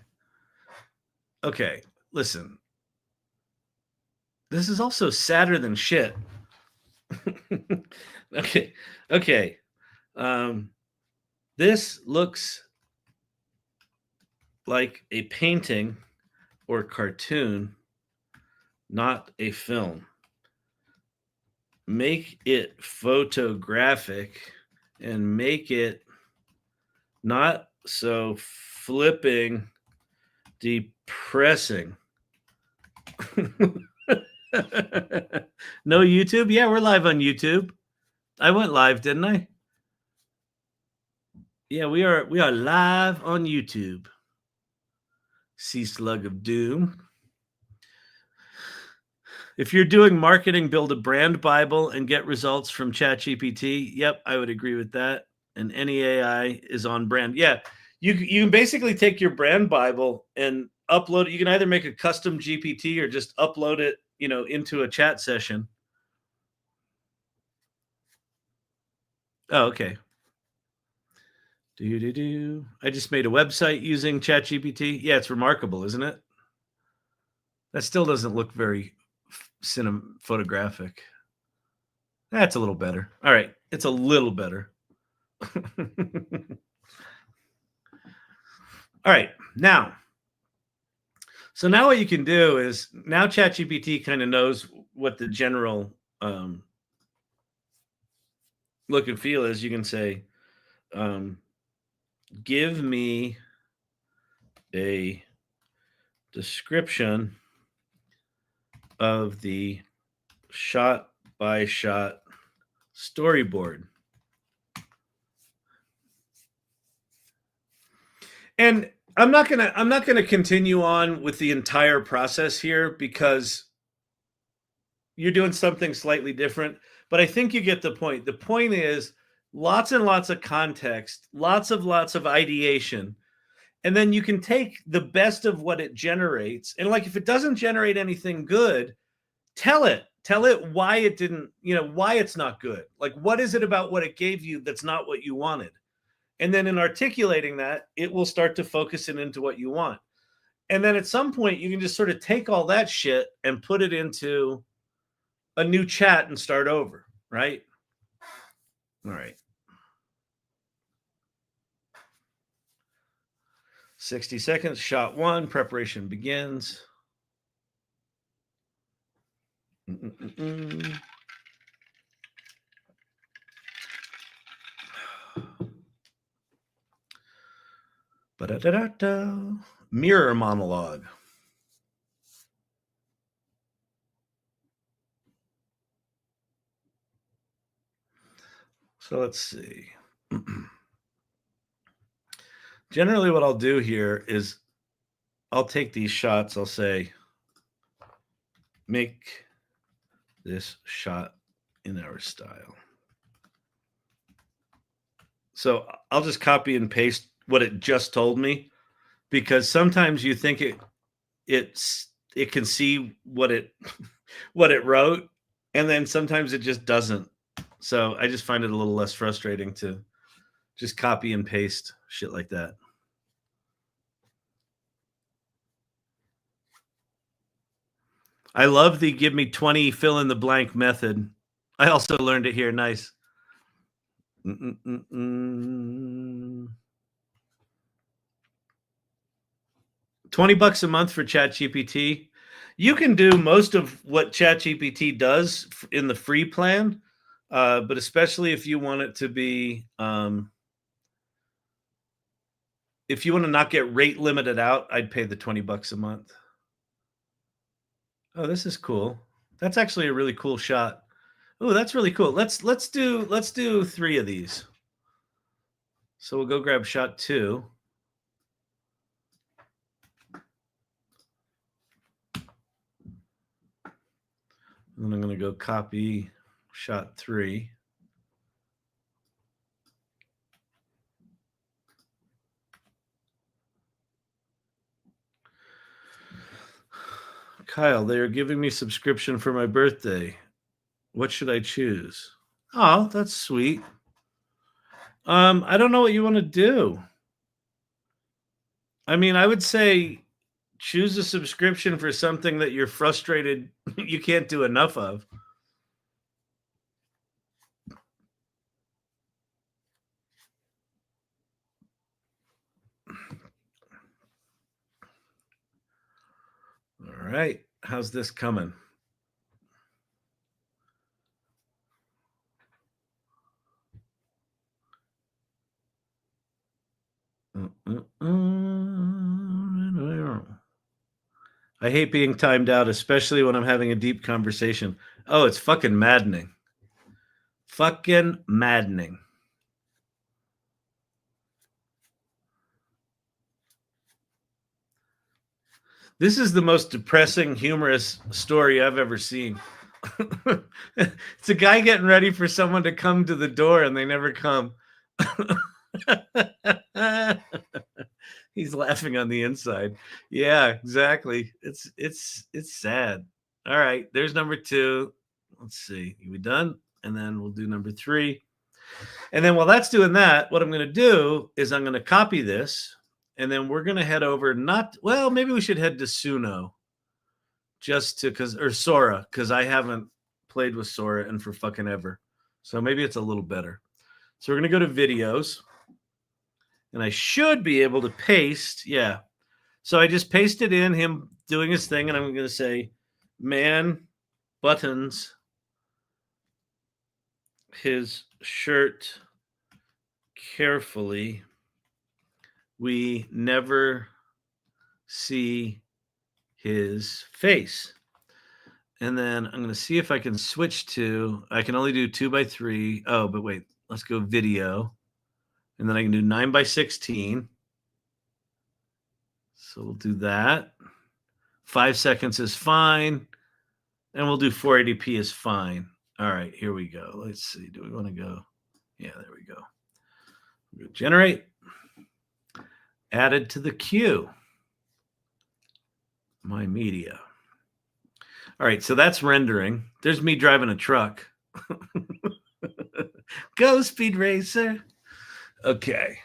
Okay, listen. This is also sadder than shit. Okay. This looks like a painting or cartoon, not a film. Make it photographic and make it not so flipping depressing. No YouTube? Yeah, we're live on YouTube. I went live, didn't I? Yeah, we are live on YouTube. Sea Slug of Doom. If you're doing marketing, build a brand Bible and get results from Chat GPT. Yep, I would agree with that. And any AI is on brand. Yeah, you can basically take your brand Bible and upload it. You can either make a custom GPT or just upload it, into a chat session. Oh, okay. I just made a website using Chat GPT. Yeah, it's remarkable, isn't it? That still doesn't look very photographic. That's a little better. All right, it's a little better. All right, now. So now what you can do is now ChatGPT kind of knows what the general look and feel is. You can say, give me a description of the shot by shot storyboard. And I'm not gonna continue on with the entire process here because you're doing something slightly different, but I think you get the point. The point is lots and lots of context, lots of ideation, and then you can take the best of what it generates. And like if it doesn't generate anything good, tell it why it didn't, why it's not good. Like what is it about what it gave you that's not what you wanted? And then in articulating that, it will start to focus it into what you want. And then at some point, you can just sort of take all that shit and put it into a new chat and start over, right? All right. 60 seconds, shot one, preparation begins. Ba-da-da-da-da. Mirror monologue. So let's see. Generally, what I'll do here is I'll take these shots. I'll say, make this shot in our style. So I'll just copy and paste what it just told me, because sometimes you think it can see what it wrote, and then sometimes it just doesn't. So I just find it a little less frustrating to just copy and paste shit like that. I love the give me 20 fill in the blank method. I also learned it here. Nice. $20 a month for ChatGPT. You can do most of what ChatGPT does in the free plan, but especially if you want it to be, if you want to not get rate limited out, I'd pay the $20 a month. Oh, this is cool. That's actually a really cool shot. Oh, that's really cool. Let's do 3 of these. So we'll go grab shot 2. And then I'm going to go copy shot 3. Kyle, they are giving me subscription for my birthday. What should I choose? Oh, that's sweet. I don't know what you want to do. I mean, I would say choose a subscription for something that you're frustrated you can't do enough of. All right. How's this coming? I hate being timed out, especially when I'm having a deep conversation. Oh, it's fucking maddening. Fucking maddening. This is the most depressing, humorous story I've ever seen. It's a guy getting ready for someone to come to the door and they never come. He's laughing on the inside. Yeah, exactly. It's sad. All right, there's number 2. Let's see. Are we done? And then we'll do number 3. And then while that's doing that, what I'm going to do is I'm going to copy this, and then we're going to head over maybe we should head to Suno or Sora, because I haven't played with Sora and for fucking ever. So maybe it's a little better. So we're going to go to videos, and I should be able to paste. Yeah. So I just pasted in him doing his thing, and I'm going to say, man buttons his shirt carefully. We never see his face. And then I'm going to see if I can switch to, I can only do 2x3. Oh, but wait, let's go video. And then I can do 9x16. So we'll do that. 5 seconds is fine. And we'll do 480p is fine. All right, here we go. Let's see. Do we want to go? Yeah, there we go. Generate. Added to the queue. My media. All right, so that's rendering. There's me driving a truck. Go, Speed Racer. Okay.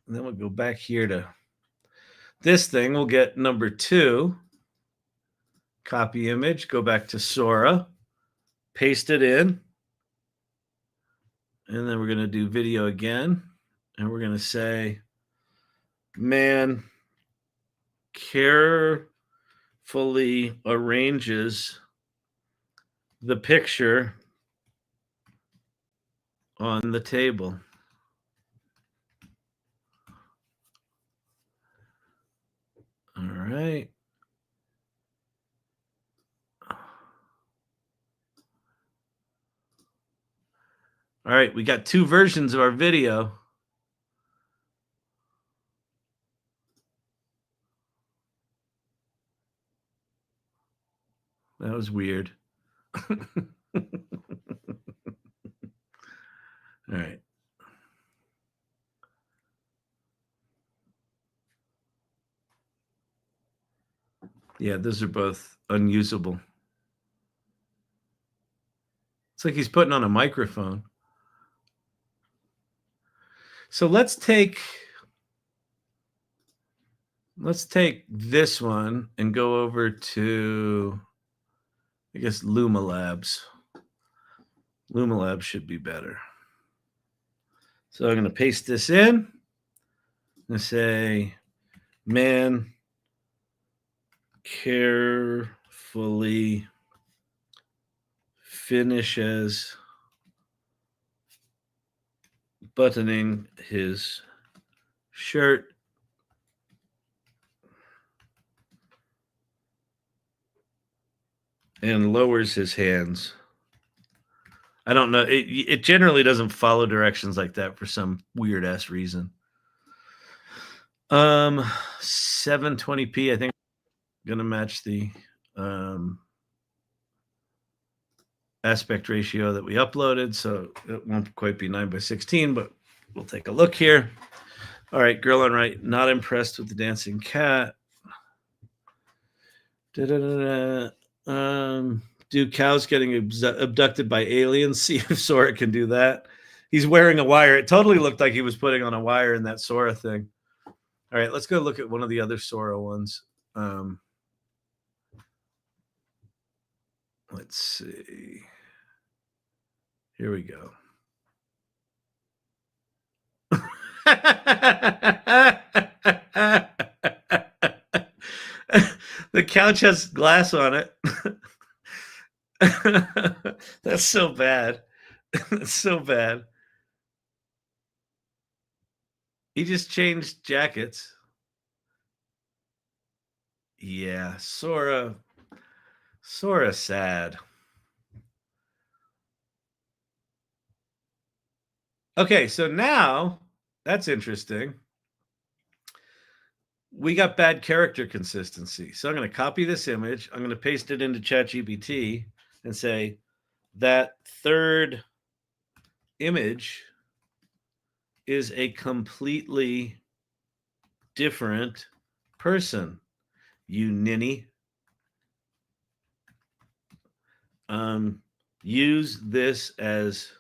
And then we'll go back here to this thing. We'll get number 2. Copy image. Go back to Sora. Paste it in. And then we're going to do video again. And we're going to say, man carefully arranges the picture on the table. All right. All right, we got 2 versions of our video. That was weird. All right. Yeah, those are both unusable. It's like he's putting on a microphone. So let's take this one and go over to, I guess, Luma Labs. Luma Labs should be better. So I'm going to paste this in and say, man carefully finishes buttoning his shirt and lowers his hands. I don't know. It generally doesn't follow directions like that for some weird ass reason. 720p, I think, gonna match the aspect ratio that we uploaded, so it won't quite be 9x16, but we'll take a look here. All right, girl on right, not impressed with the dancing cat. Do cows getting abducted by aliens? See if Sora can do that. He's wearing a wire. It totally looked like he was putting on a wire in that Sora thing. All right, let's go look at one of the other Sora ones. Let's see. Here we go. The couch has glass on it. That's so bad. That's so bad. He just changed jackets. Yeah, Sora sad. Okay, so now that's interesting. We got bad character consistency. So I'm going to copy this image. I'm going to paste it into Chat GPT and say that third image is a completely different person, you ninny. Use this as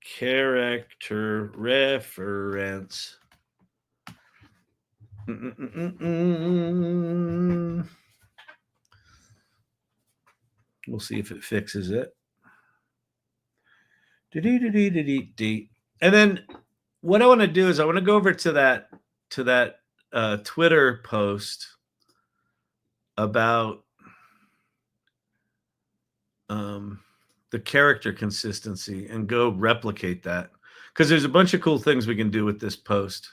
character reference. We'll see if it fixes it. And then what I want to do is I want to go over to that Twitter post about the character consistency and go replicate that, because there's a bunch of cool things we can do with this post.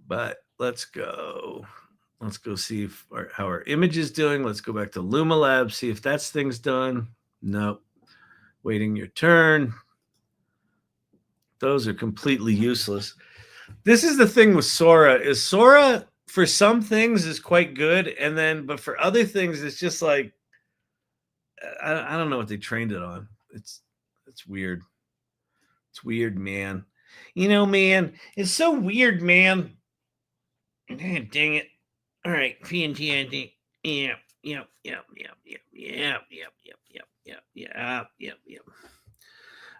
But let's go see how our image is doing. Let's go back to Luma Labs, see if that's thing's done. Nope. Waiting your turn. Those are completely useless. This is the thing with Sora, is Sora for some things is quite good, but for other things it's just like I don't know what they trained it on. It's weird. It's weird, man. Man, it's so weird, man. Dang it. All right, fantastic. Yeah.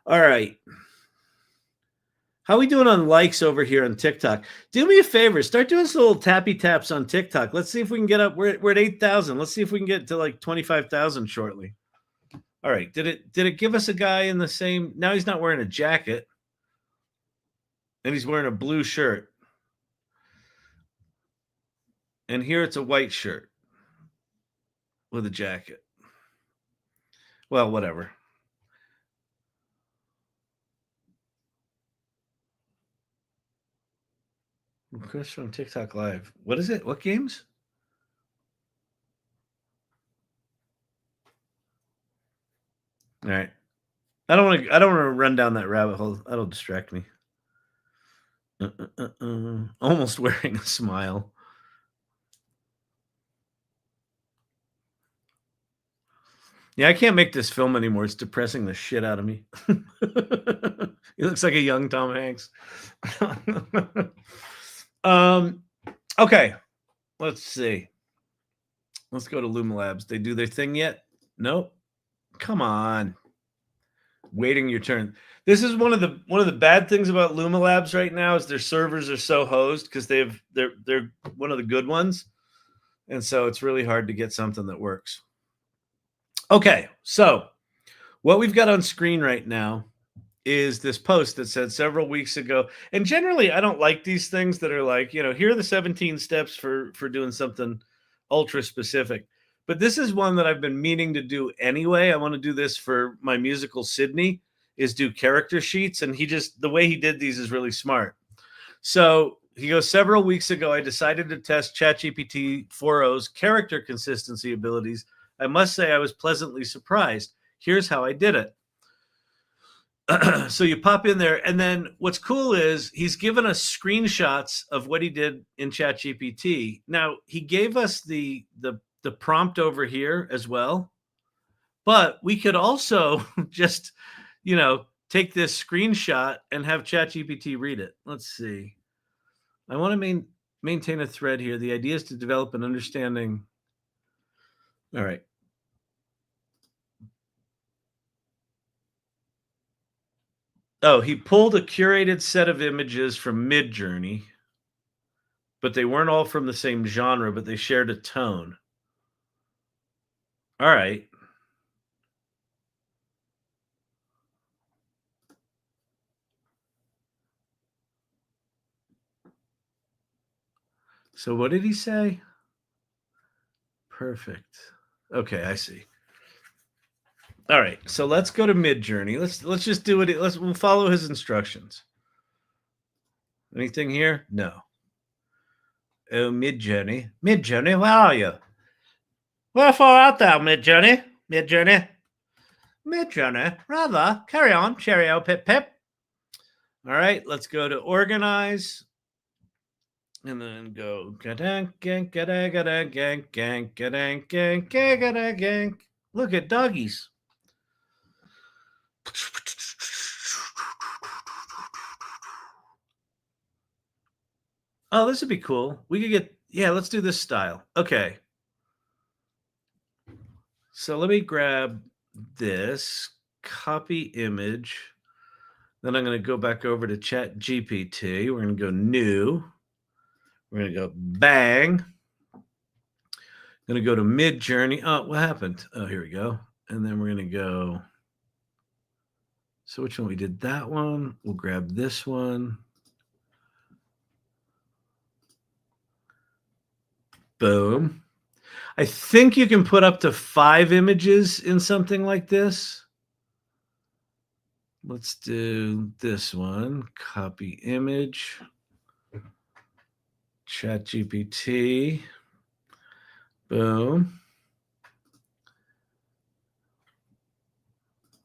All right. How are we doing on likes over here on TikTok? Do me a favor. Start doing some little tappy taps on TikTok. Let's see if we can get up. We're at 8,000. Let's see if we can get to like 25,000 shortly. All right. Did it give us a guy in the same? Now he's not wearing a jacket. And he's wearing a blue shirt. And here it's a white shirt with a jacket. Well, whatever. Chris on TikTok Live. What is it? What games? All right. I don't want to run down that rabbit hole. That'll distract me. Almost wearing a smile. Yeah, I can't make this film anymore. It's depressing the shit out of me. He looks like a young Tom Hanks. Okay. Let's see. Let's go to Luma Labs. They do their thing yet? Nope. Come on. Waiting your turn. This is one of the bad things about Luma Labs right now is their servers are so hosed because they're one of the good ones. And so it's really hard to get something that works. Okay, so what we've got on screen right now is this post that said several weeks ago, and generally I don't like these things that are like, here are the 17 steps for doing something ultra specific. But this is one that I've been meaning to do anyway. I want to do this for my musical Sydney, is do character sheets, and the way he did these is really smart. So he goes, several weeks ago, I decided to test ChatGPT 4.0's character consistency abilities. I must say I was pleasantly surprised. Here's how I did it. So you pop in there, and then what's cool is he's given us screenshots of what he did in ChatGPT. Now, he gave us the prompt over here as well, but we could also just, take this screenshot and have ChatGPT read it. Let's see. I want to maintain a thread here. The idea is to develop an understanding. All right. Oh, he pulled a curated set of images from Midjourney, but they weren't all from the same genre, but they shared a tone. All right. So what did he say? Perfect. Okay, I see. All right, so let's go to Midjourney. Let's just do it. We'll follow his instructions. Anything here? No. Oh, Midjourney. Midjourney, where are you? Wherefore art thou, Midjourney? Midjourney. Midjourney. Rather, carry on. Cheerio, pip pip. All right, let's go to organize. And then go look at doggies. Oh, this would be cool. We could get, yeah, let's do this style. Okay. So let me grab this, copy image. Then I'm going to go back over to Chat GPT. We're going to go new. We're going to go bang. Going to go to Midjourney. Oh, what happened? Oh, here we go. And then we're going to go. So which one? We did that one. We'll grab this one. Boom. I think you can put up to 5 images in something like this. Let's do this one. Copy image. Chat GPT. Boom.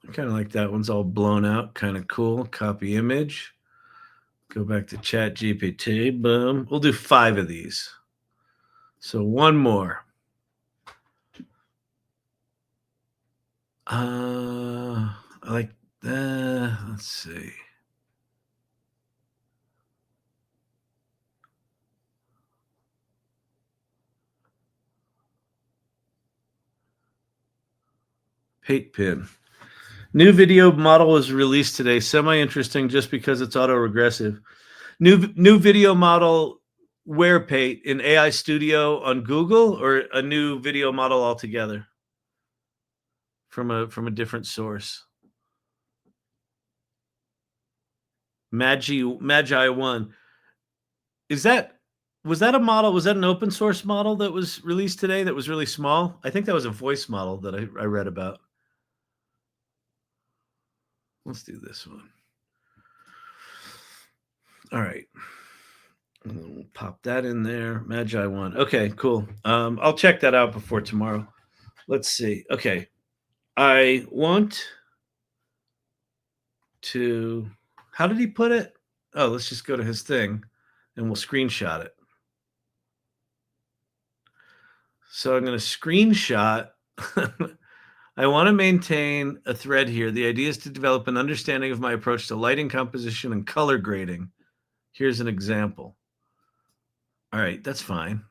I kind of like that one's all blown out. Kind of cool. Copy image. Go back to Chat GPT. Boom. We'll do 5 of these. So one more. I like that. Let's see. Pate pin. New video model was released today. Semi-interesting just because it's auto-regressive. New video model where, Pate? In AI Studio on Google, or a new video model altogether from a different source? Magi 1. Was that a model? Was that an open source model that was released today that was really small? I think that was a voice model that I read about. Let's do this one. All right. And then we'll pop that in there. Magi 1. Okay, cool. I'll check that out before tomorrow. Let's see. Okay. I want to, how did he put it? Oh, let's just go to his thing and we'll screenshot it. So I'm going to screenshot. I want to maintain a thread here. The idea is to develop an understanding of my approach to lighting composition and color grading. Here's an example. All right, that's fine.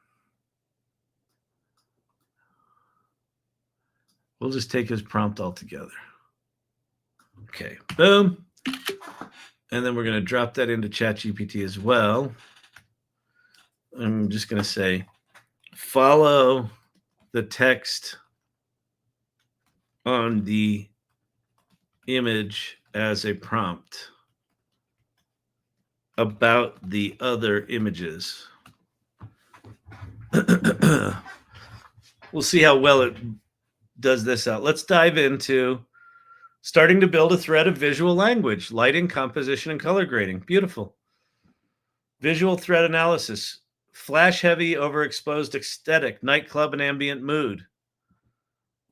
We'll just take his prompt altogether. Okay, boom. And then we're going to drop that into ChatGPT as well. I'm just going to say, follow the text on the image as a prompt about the other images. We'll see how well it does this out. Let's dive into starting to build a thread of visual language, lighting, composition, and color grading. Beautiful. Visual thread analysis. Flash heavy, overexposed aesthetic, nightclub and ambient mood.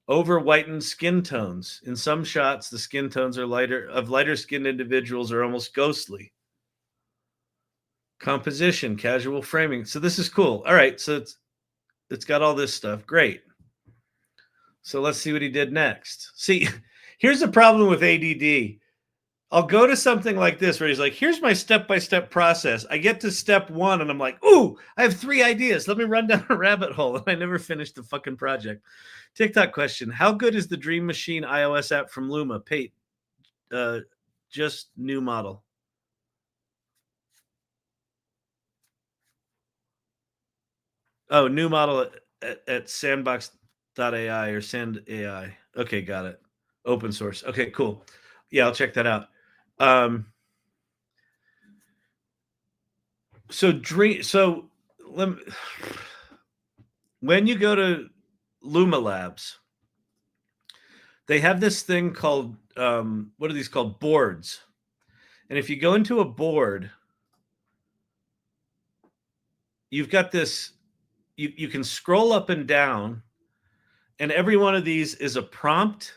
Over whitened skin tones. In some shots, the skin tones are lighter skinned individuals are almost ghostly. Composition, casual framing. So this is cool. All right, so it's got all this stuff. Great. So let's see what he did next. See, here's the problem with ADD. I'll go to something like this where he's like, here's my step-by-step process. I get to step 1 and I'm like, ooh, I have 3 ideas. Let me run down a rabbit hole. And I never finished the fucking project. TikTok question. How good is the Dream Machine iOS app from Luma? Pate, just new model. Oh, new model at sandbox.ai or sand AI. Okay, got it. Open source. Okay, cool. Yeah, I'll check that out. When you go to Luma Labs, they have this thing called what are these called? Boards. And if you go into a board, you've got this. You can scroll up and down, and every one of these is a prompt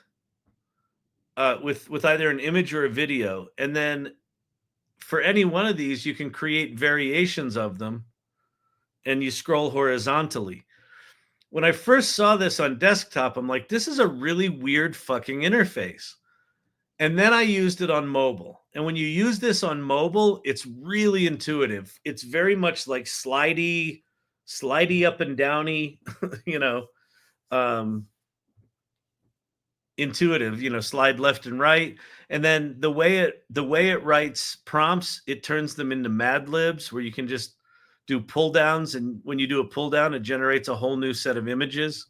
with either an image or a video, and then for any one of these, you can create variations of them, and you scroll horizontally. When I first saw this on desktop, I'm like, this is a really weird fucking interface. And then I used it on mobile. And when you use this on mobile, it's really intuitive. It's very much like slidey up and downy, intuitive, slide left and right. And then the way it writes prompts, it turns them into Mad Libs where you can just do pull downs, and when you do a pull down, it generates a whole new set of images.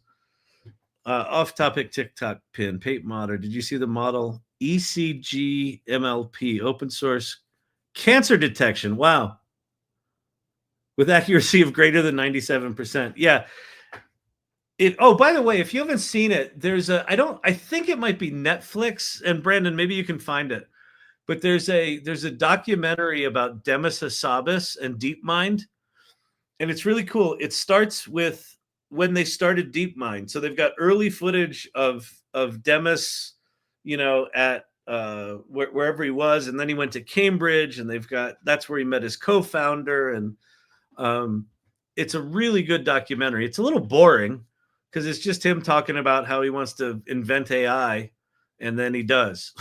Off topic TikTok pin, Pate Modder. Did you see the model ECG MLP open source cancer detection? Wow. With accuracy of greater than 97%. Yeah. By the way, if you haven't seen it, I think it might be Netflix, and Brandon, maybe you can find it. But there's a documentary about Demis Hassabis and DeepMind. And it's really cool. It starts with when they started DeepMind. So they've got early footage of Demis, at wherever he was, and then he went to Cambridge, and that's where he met his co-founder, and it's a really good documentary. It's a little boring because it's just him talking about how he wants to invent AI, and then he does.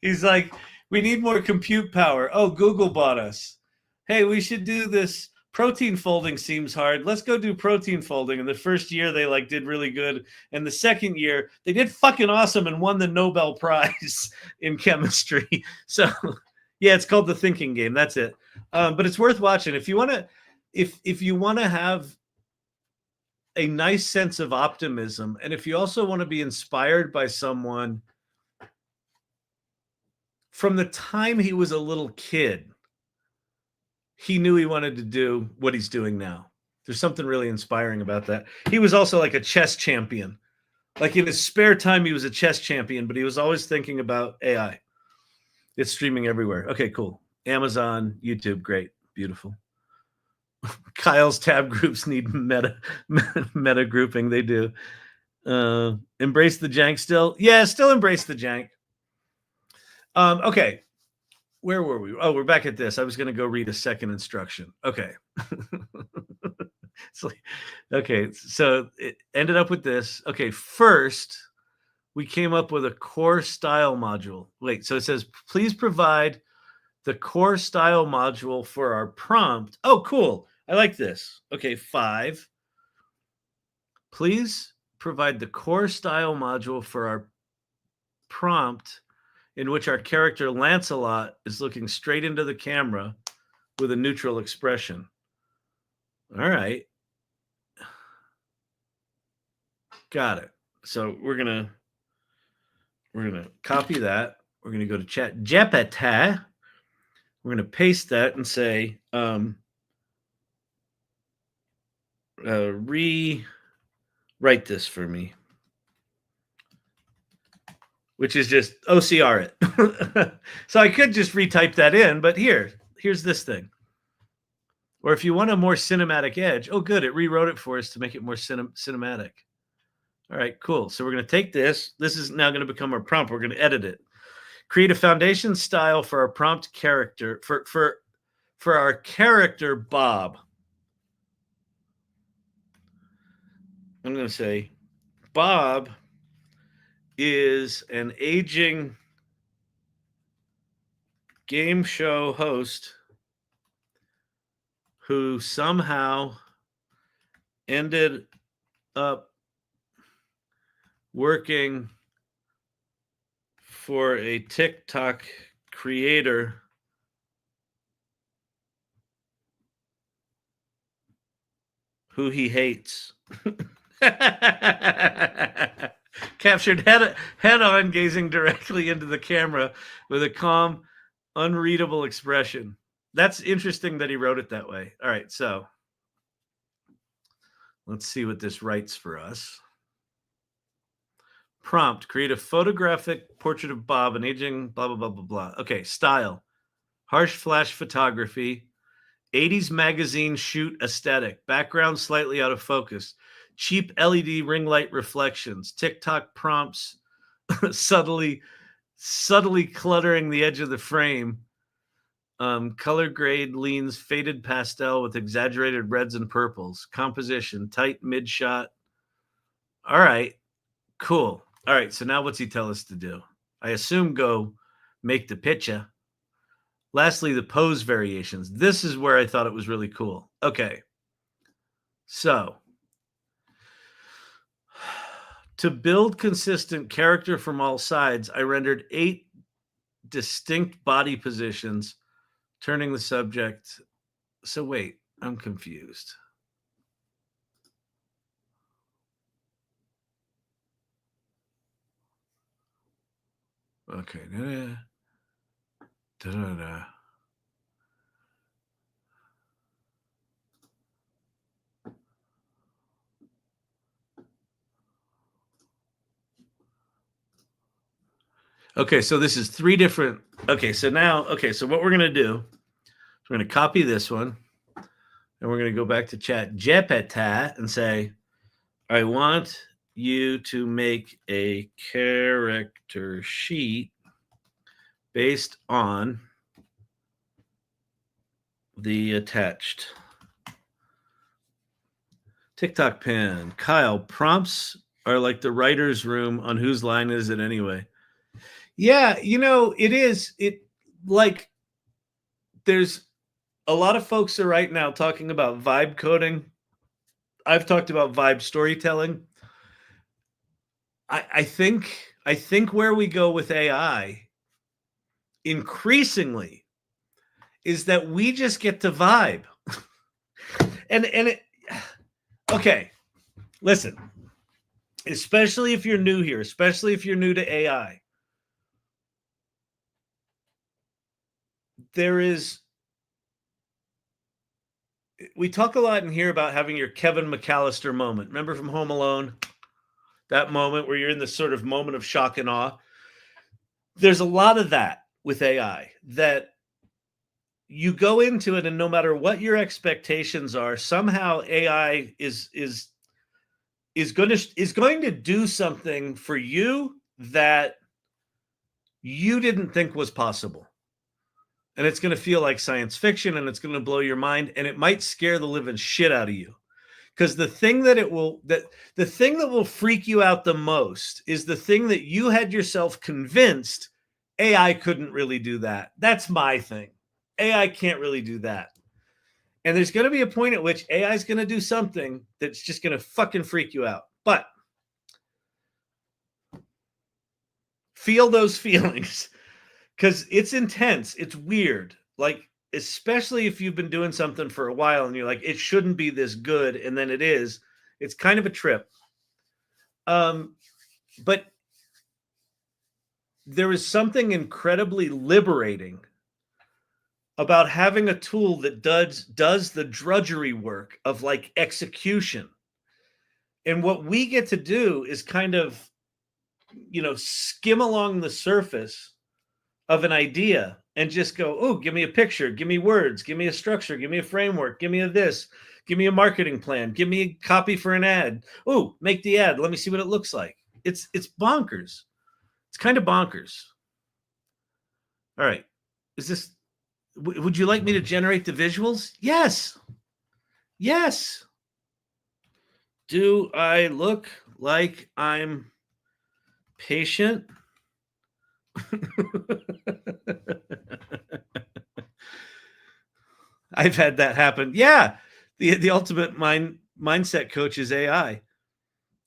He's like, we need more compute power. Oh, Google bought us. Hey, we should do this. Protein folding seems hard. Let's go do protein folding. And the first year they did really good. And the second year they did fucking awesome and won the Nobel Prize in chemistry. So yeah, it's called The Thinking Game. That's it. But it's worth watching. If you want to have a nice sense of optimism, and if you also want to be inspired by someone from the time he was a little kid, he knew he wanted to do what he's doing now. There's something really inspiring about that. He was also like a chess champion. Like in his spare time, he was a chess champion, but he was always thinking about AI. It's streaming everywhere. Okay, cool. Amazon, YouTube, great. Beautiful. Kyle's tab groups need meta grouping. They do. Embrace the jank still? Yeah, still embrace the jank. Okay. Where were we? Oh, we're back at this. I was going to go read a second instruction. Okay. Okay. So it ended up with this. Okay. First, we came up with a core style module. Wait, so it says, please provide the core style module for our prompt. Oh, cool. I like this. Okay. 5. Please provide the core style module for our prompt in which our character Lancelot is looking straight into the camera with a neutral expression. All right. Got it. So we're gonna copy that. We're gonna go to Chat GPT. We're gonna paste that and say rewrite this for me, which is just OCR it. So I could just retype that in, but here's this thing. Or if you want a more cinematic edge, oh, good, it rewrote it for us to make it more cinematic. All right, cool. So we're going to take this. This is now going to become our prompt. We're going to edit it. Create a foundation style for our prompt character, for our character, Bob. I'm going to say, Bob is an aging game show host who somehow ended up working for a TikTok creator who he hates. Captured head on, gazing directly into the camera with a calm, unreadable expression. That's interesting that he wrote it that way. All right, so let's see what this writes for us. Prompt: create a photographic portrait of Bob, an aging blah, blah, blah, blah, blah. Okay, style: harsh flash photography, 80s magazine shoot aesthetic, background slightly out of focus, cheap LED ring light reflections, TikTok prompts subtly cluttering the edge of the frame, color grade leans faded pastel with exaggerated reds and purples, composition, tight mid shot. All right, cool. All right, so now what's he tell us to do? I assume go make the picture. Lastly, the pose variations. This is where I thought it was really cool. Okay. So, to build consistent character from all sides, I rendered 8 distinct body positions, turning the subject. So wait, I'm confused. Okay. Da-da-da. Okay, so this is 3 different. Okay, so what we're going to do, we're going to copy this one, and we're going to go back to Chat GPT and say, I want you to make a character sheet based on the attached TikTok pin. Kyle, prompts are like the writer's room on whose line is it anyway? Yeah, it is. Like, there's a lot of folks are right now talking about vibe coding. I've talked about vibe storytelling. I think where we go with AI increasingly is that we just get to vibe. Okay, listen, especially if you're new here, especially if you're new to AI, we talk a lot in here about having your Kevin McAllister moment. Remember from Home Alone? That moment where you're in this sort of moment of shock and awe. There's a lot of that with AI, that you go into it, and no matter what your expectations are, somehow AI is going to do something for you that you didn't think was possible. And it's going to feel like science fiction, and it's going to blow your mind, and it might scare the living shit out of you. Because the thing that will freak you out the most is the thing that you had yourself convinced AI couldn't really do that. That's my thing. AI can't really do that. And there's going to be a point at which AI is going to do something that's just going to fucking freak you out. But feel those feelings, because it's intense. It's weird. Like, especially if you've been doing something for a while and you're like, it shouldn't be this good, and then it is. It's kind of a trip. But there is something incredibly liberating about having a tool that does the drudgery work of like execution. And what we get to do is kind of, skim along the surface of an idea and just go, oh, give me a picture, give me words, give me a structure, give me a framework, give me a this, give me a marketing plan, give me a copy for an ad. Oh, make the ad. Let me see what it looks like. It's bonkers. It's kind of bonkers. All right. Would you like me to generate the visuals? Yes. Yes. Do I look like I'm patient. I've had that happen. Yeah. The ultimate mindset coach is AI.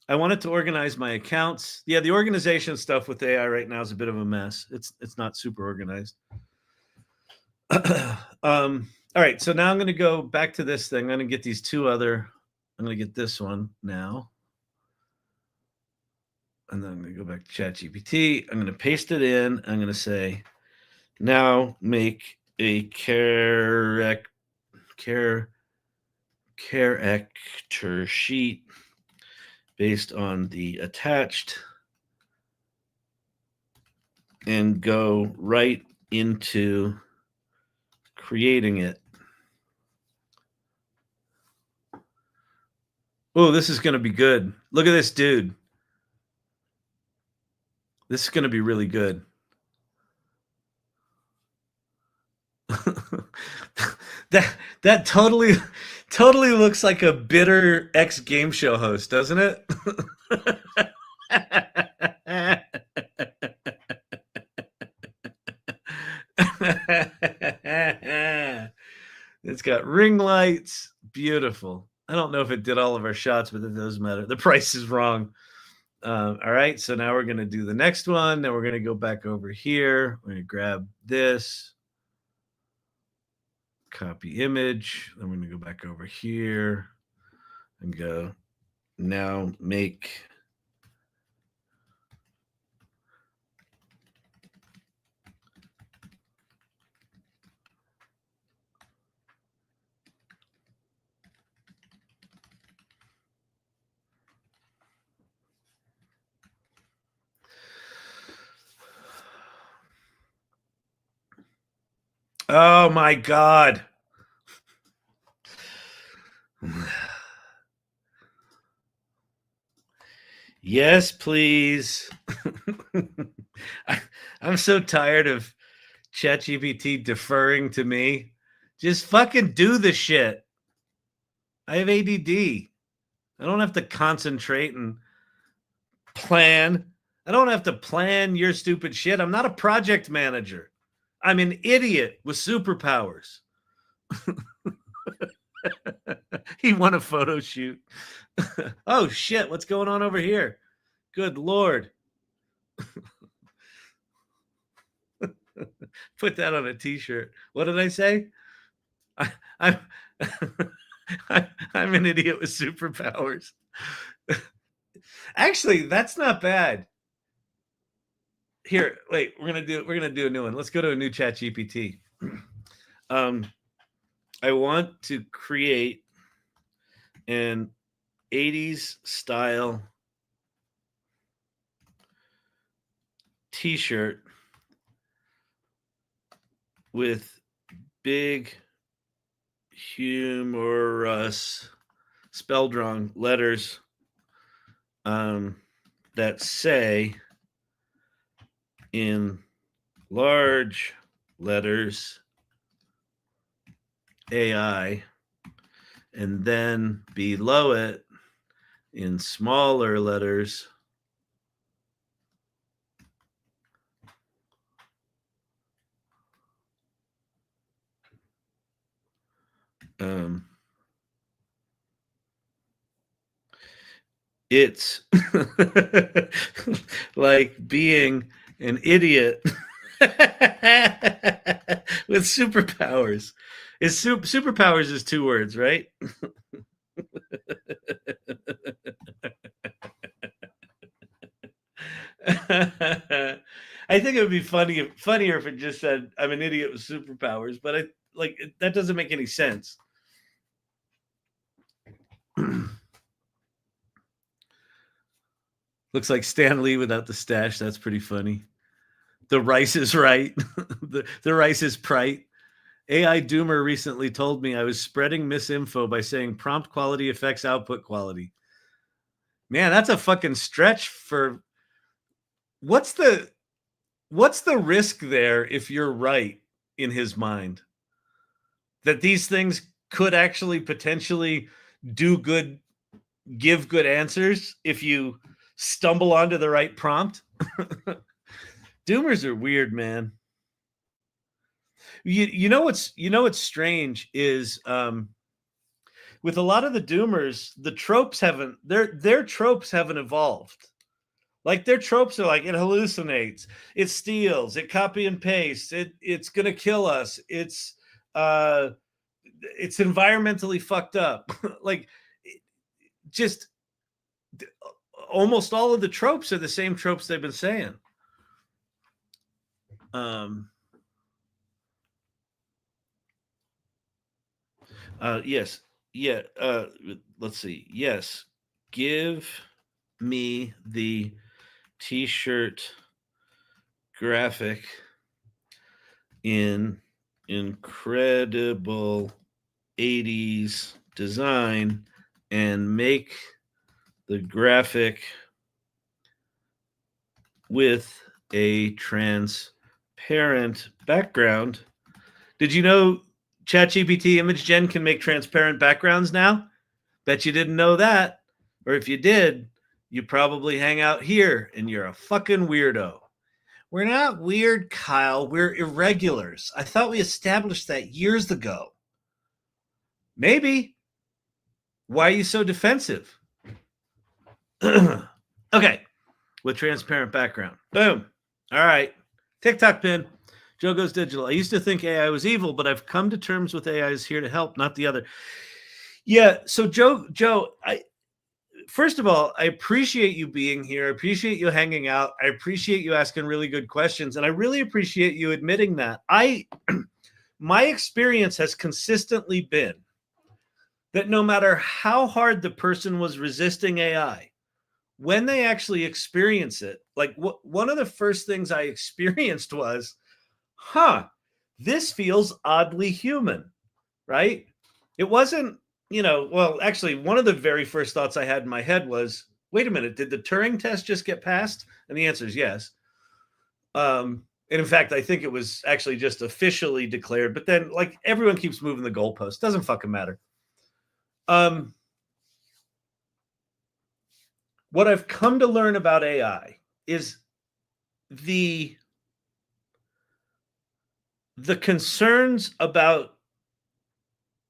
I wanted to organize my accounts. Yeah, the organization stuff with AI right now is a bit of a mess. It's not super organized. All right, so now I'm going to go back to this thing. I'm going to get these two other. I'm going to get this one now. And then I'm going to go back to Chat GPT. I'm going to paste it in. I'm going to say, now make a character sheet based on the attached, and go right into creating it. Oh, this is going to be good. Look at this dude. This is going to be really good. that totally looks like a bitter ex-game show host, doesn't it? It's got ring lights. Beautiful. I don't know if it did all of our shots, but it doesn't matter. The price is wrong. All right, so now we're going to do the next one. Then we're going to go back over here. We're going to grab this. Copy image. Then we're going to go back over here and go, now make oh my God. Yes, please. I'm so tired of ChatGPT deferring to me. Just fucking do the shit. I have ADD. I don't have to concentrate and plan. I don't have to plan your stupid shit. I'm not a project manager. I'm an idiot with superpowers. He won a photo shoot. Oh, shit. What's going on over here? Good Lord. Put that on a t-shirt. What did I say? I'm an idiot with superpowers. Actually, that's not bad. Here, wait, we're gonna do a new one. Let's go to a new Chat GPT. I want to create an 80s style t-shirt with big humorous spelled wrong letters that say in large letters AI, and then below it in smaller letters it's like being an idiot with superpowers. Superpowers is 2 words, right? I think it would be funnier if it just said, I'm an idiot with superpowers, but that doesn't make any sense. Looks like Stan Lee without the stash. That's pretty funny. The rice is right. the rice is prite. AI Doomer recently told me I was spreading misinfo by saying prompt quality affects output quality. Man, that's a fucking stretch for... What's the risk there if you're right in his mind? That these things could actually potentially give good answers if you stumble onto the right prompt. Doomers are weird, man. You know what's strange is with a lot of the doomers, the tropes haven't their tropes haven't evolved. Like their tropes are like it hallucinates, it steals, it copy and paste, it's gonna kill us, it's environmentally fucked up. Like just almost all of the tropes are the same tropes they've been saying. Yes. Yeah. Let's see. Yes. Give me the t-shirt graphic in incredible 80s design and make the graphic with a transparent background. Did you know Chat GPT image gen can make transparent backgrounds now? Bet you didn't know that. Or if you did, you probably hang out here and you're a fucking weirdo. We're not weird, Kyle. We're irregulars. I thought we established that years ago. Maybe. Why are you so defensive? Okay. With transparent background. Boom. All right. TikTok pin. Joe Goes Digital. I used to think AI was evil, but I've come to terms with AI is here to help, not the other. Yeah. So Joe, first of all, I appreciate you being here. I appreciate you hanging out. I appreciate you asking really good questions. And I really appreciate you admitting that. My experience has consistently been that no matter how hard the person was resisting AI, when they actually experience it, like one of the first things I experienced was, this feels oddly human, right? It wasn't, well, actually, one of the very first thoughts I had in my head was, wait a minute, did the Turing test just get passed? And the answer is yes. And in fact, I think it was actually just officially declared, but then like everyone keeps moving the goalpost. Doesn't fucking matter. What I've come to learn about AI is the concerns about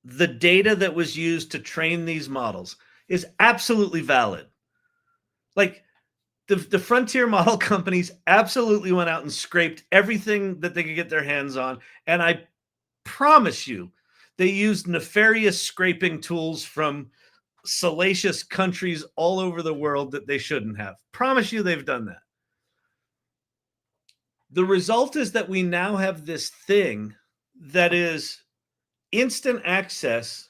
the data that was used to train these models is absolutely valid. Like the frontier model companies absolutely went out and scraped everything that they could get their hands on. And I promise you, they used nefarious scraping tools from salacious countries all over the world that they shouldn't have. Promise you they've done that. The result is that we now have this thing that is instant access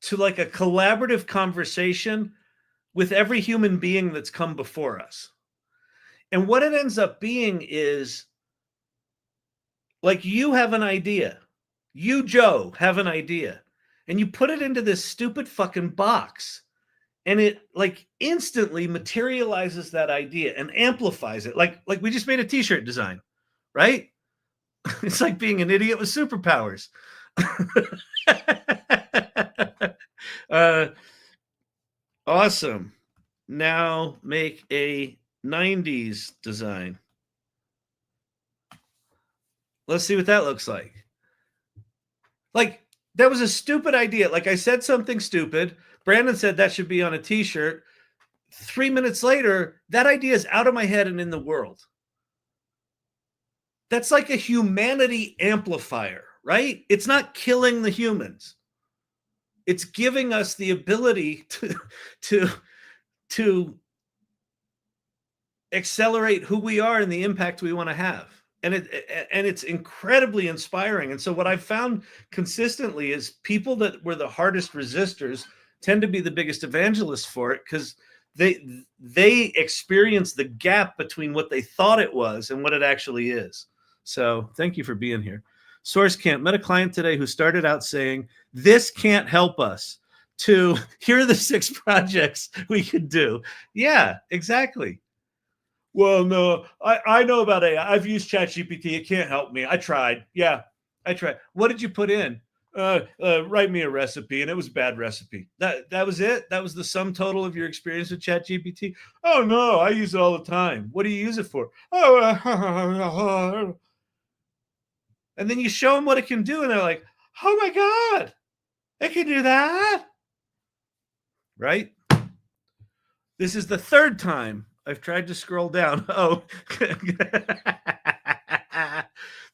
to like a collaborative conversation with every human being that's come before us. And what it ends up being is like you have an idea. You, Joe, have an idea. And you put it into this stupid fucking box. And it like instantly materializes that idea and amplifies it. Like we just made a t-shirt design, right? It's like being an idiot with superpowers. Awesome. Now make a 90s design. Let's see what that looks like. Like, that was a stupid idea. Like, I said something stupid. Brandon said that should be on a t-shirt. 3 minutes later, that idea is out of my head and in the world. That's like a humanity amplifier, right? It's not killing the humans. It's giving us the ability to accelerate who we are and the impact we want to have. And it's incredibly inspiring. And so what I've found consistently is people that were the hardest resistors tend to be the biggest evangelists for it, because they experience the gap between what they thought it was and what it actually is. So thank you for being here. Source Camp. Met a client today who started out saying, this can't help us, to here are the 6 projects we could do. Yeah, exactly. Well, no, I know about AI. I've used Chat GPT. It can't help me. I tried. Yeah, I tried. What did you put in? Write me a recipe, and it was a bad recipe. That was it. That was the sum total of your experience with Chat GPT. Oh no, I use it all the time. What do you use it for? Oh, and then you show them what it can do, and they're like, "Oh my god, it can do that!" Right? This is the third time I've tried to scroll down. Oh,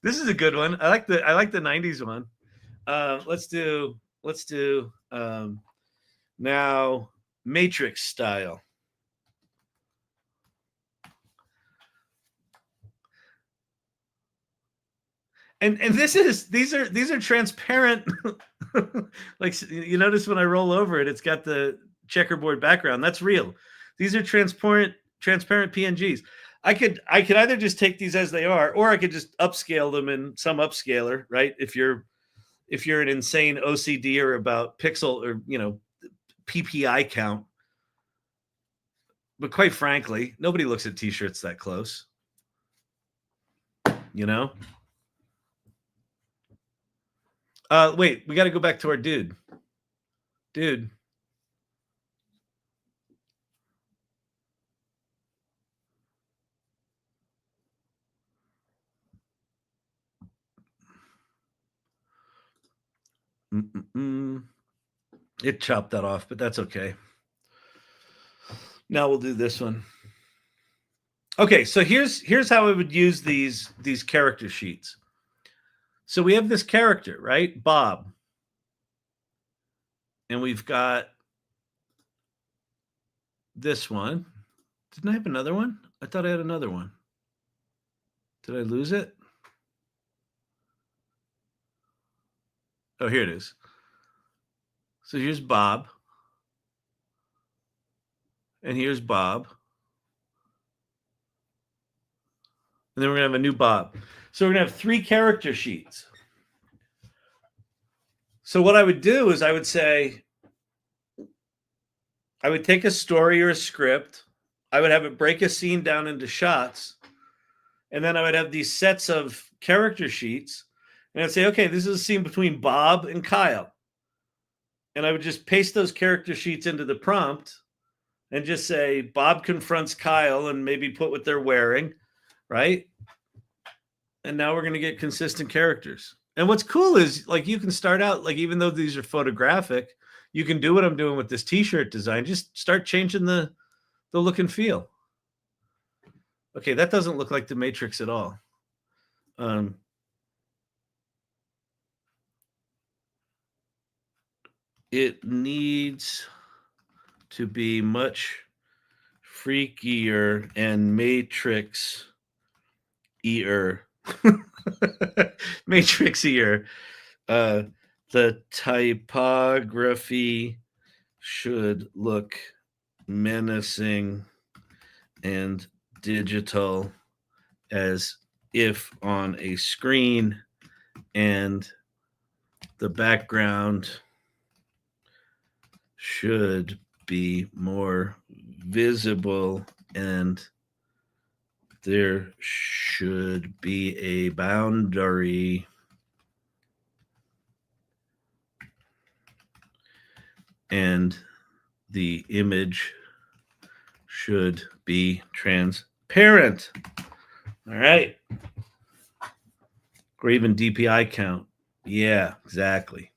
this is a good one. I like the 90s one. Let's do now Matrix style. And these are transparent. Like, you notice when I roll over it, it's got the checkerboard background. That's real. These are transparent PNGs. I could either just take these as they are, or I could just upscale them in some upscaler, right? If you're an insane OCD or about pixel or PPI count. But quite frankly, nobody looks at t-shirts that close. Wait, we got to go back to our dude. It chopped that off, but that's okay. Now we'll do this one. Okay, so here's how I would use these character sheets. So we have this character, right? Bob. And we've got this one. Didn't I have another one? I thought I had another one. Did I lose it? Oh, here it is. So here's Bob. And here's Bob. And then we're going to have a new Bob. So we're going to have 3 character sheets. So what I would do is I would say, I would take a story or a script. I would have it break a scene down into shots. And then I would have these sets of character sheets. And I'd say, okay, this is a scene between Bob and Kyle. And I would just paste those character sheets into the prompt and just say, Bob confronts Kyle, and maybe put what they're wearing, right? And now we're going to get consistent characters. And what's cool is, like, you can start out, like, even though these are photographic, you can do what I'm doing with this t-shirt design. Just start changing the look and feel. Okay, that doesn't look like the Matrix at all. It needs to be much freakier and Matrix-ier. Matrix-ier. The typography should look menacing and digital, as if on a screen, and the background should be more visible, and there should be a boundary and the image should be transparent. All right. Or even DPI count. Yeah, exactly.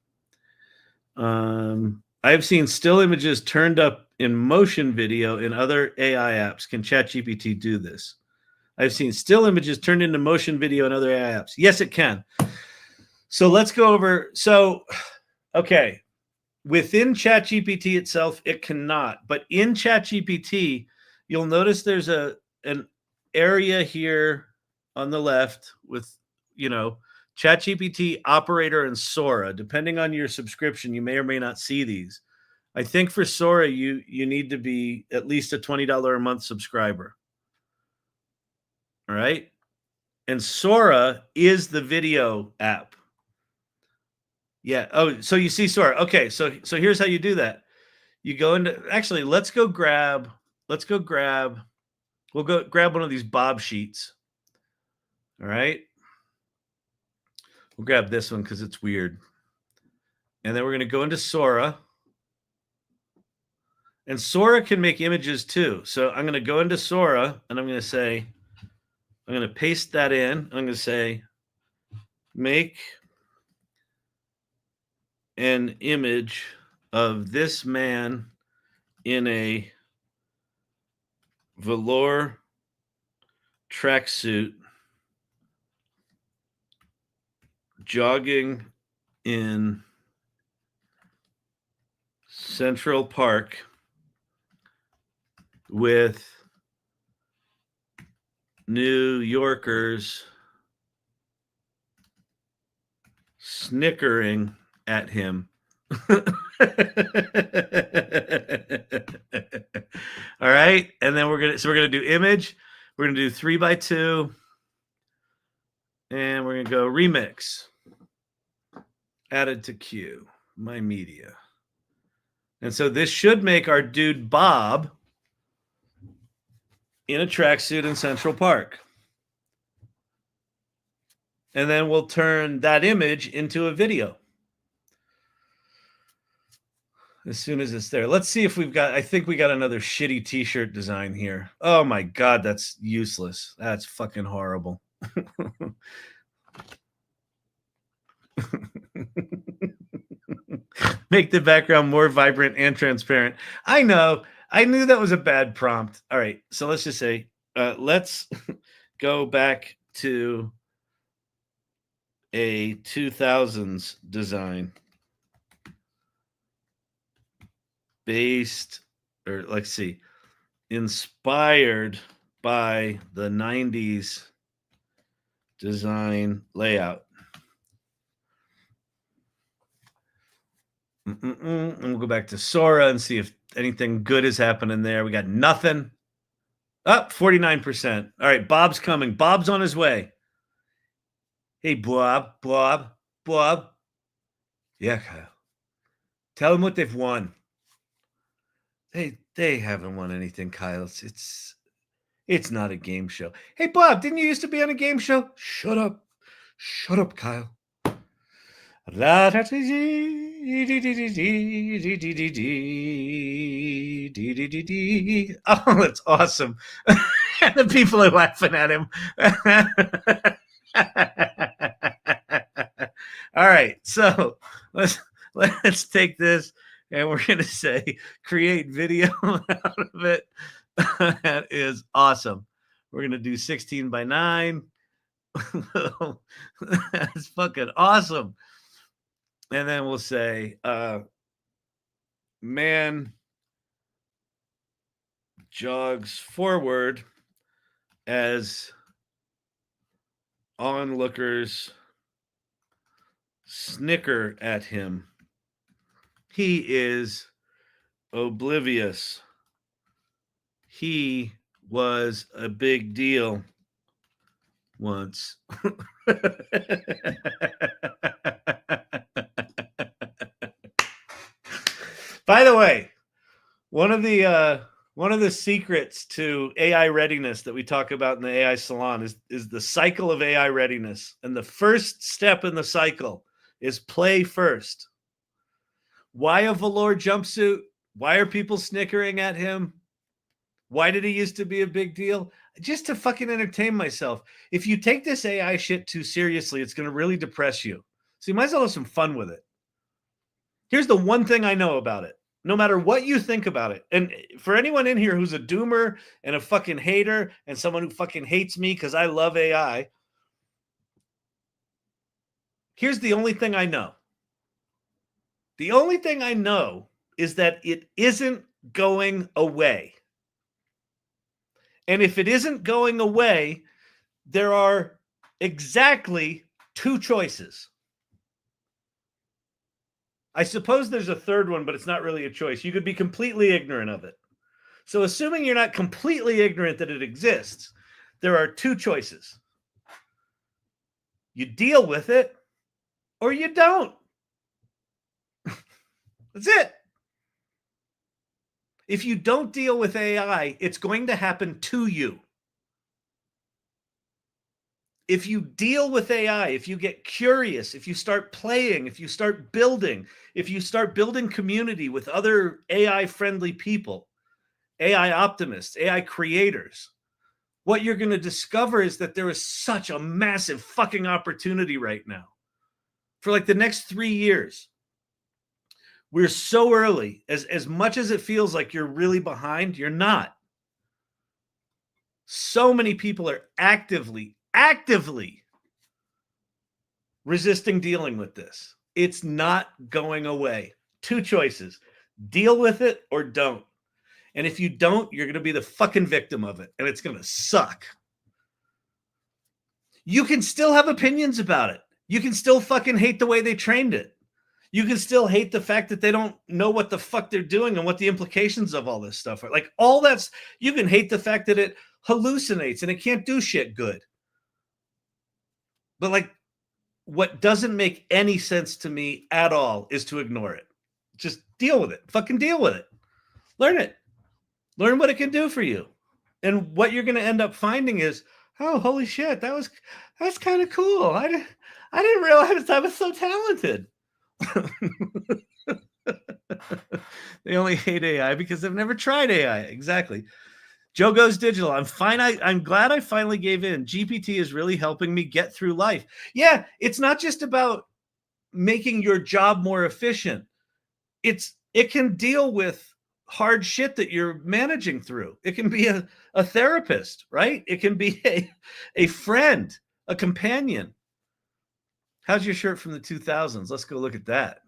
I've seen still images turned up in motion video in other AI apps. Can ChatGPT do this? I've seen still images turned into motion video in other AI apps. Yes, it can. So let's go over. So, okay. Within ChatGPT itself, it cannot. But in ChatGPT, you'll notice there's an area here on the left with, ChatGPT, Operator, and Sora. Depending on your subscription, you may or may not see these. I think for Sora, you need to be at least a $20 a month subscriber. All right? And Sora is the video app. Yeah. Oh, so you see Sora. Okay, so here's how you do that. You go into, actually, we'll go grab one of these Bob sheets. All right. We'll grab this one because it's weird. And then we're going to go into Sora. And Sora can make images too. So I'm going to go into Sora and I'm going to say, I'm going to paste that in. I'm going to say, make an image of this man in a velour tracksuit jogging in Central Park with New Yorkers snickering at him. All right, and then we're gonna do image. We're gonna do 3x2, and we're gonna go remix. Added to queue, my media. And so this should make our dude Bob in a tracksuit in Central Park. And then we'll turn that image into a video as soon as it's there. Let's see if we've got, I think we got another shitty t-shirt design here. Oh my God, that's useless. That's fucking horrible. Make the background more vibrant and transparent. I know. I knew that was a bad prompt. All right. So let's just say, let's go back to a 2000s design based, or let's see, inspired by the 90s design layout. And we'll go back to Sora and see if anything good is happening there. We got nothing. Up 49%. All right, Bob's coming. Bob's on his way. Hey, Bob. Yeah, Kyle. Tell them what they've won. They haven't won anything, Kyle. It's not a game show. Hey, Bob, didn't you used to be on a game show? Shut up. Shut up, Kyle. Oh, that's awesome. And the people are laughing at him. All right, so let's take this and we're going to say create video out of it. That is awesome. We're going to do 16:9. That's fucking awesome. And then we'll say, man jogs forward as onlookers snicker at him. He is oblivious. He was a big deal once. By the way, one of the secrets to AI readiness that we talk about in the AI Salon is the cycle of AI readiness. And the first step in the cycle is play first. Why a velour jumpsuit? Why are people snickering at him? Why did he used to be a big deal? Just to fucking entertain myself. If you take this AI shit too seriously, it's going to really depress you. So you might as well have some fun with it. Here's the one thing I know about it. No matter what you think about it, and for anyone in here who's a doomer and a fucking hater and someone who fucking hates me because I love AI, here's the only thing I know. The only thing I know is that it isn't going away. And if it isn't going away, there are exactly two choices. I suppose there's a third one, but it's not really a choice. You could be completely ignorant of it. So assuming you're not completely ignorant that it exists, there are two choices. You deal with it or you don't. That's it. If you don't deal with AI, it's going to happen to you. if you deal with AI, if you get curious, if you start playing, if you start building, if you start building community with other AI-friendly people, AI optimists, AI creators, what you're going to discover is that there is such a massive fucking opportunity right now. For like the next 3 years, we're so early. As much as it feels like you're really behind, you're not. So many people are actively resisting dealing with this. It's not going away. 2 choices: deal with it or don't. And if you don't, you're going to be the fucking victim of it, and it's going to suck. You can still have opinions about it. You can still fucking hate the way they trained it. You can still hate the fact that they don't know what the fuck they're doing and what the implications of all this stuff are. Like, all that's, you can hate the fact that it hallucinates and it can't do shit good. But like, what doesn't make any sense to me at all is to ignore it. Just deal with it. Fucking deal with it. Learn it. Learn what it can do for you. And what you're going to end up finding is, oh, holy shit, that's kind of cool. I didn't realize I was so talented. They only hate AI because they've never tried AI. Exactly. Joe Goes Digital. I'm fine. I'm glad I finally gave in. GPT is really helping me get through life. Yeah, it's not just about making your job more efficient. It can deal with hard shit that you're managing through. It can be a therapist, right? It can be a friend, a companion. How's your shirt from the 2000s? Let's go look at that.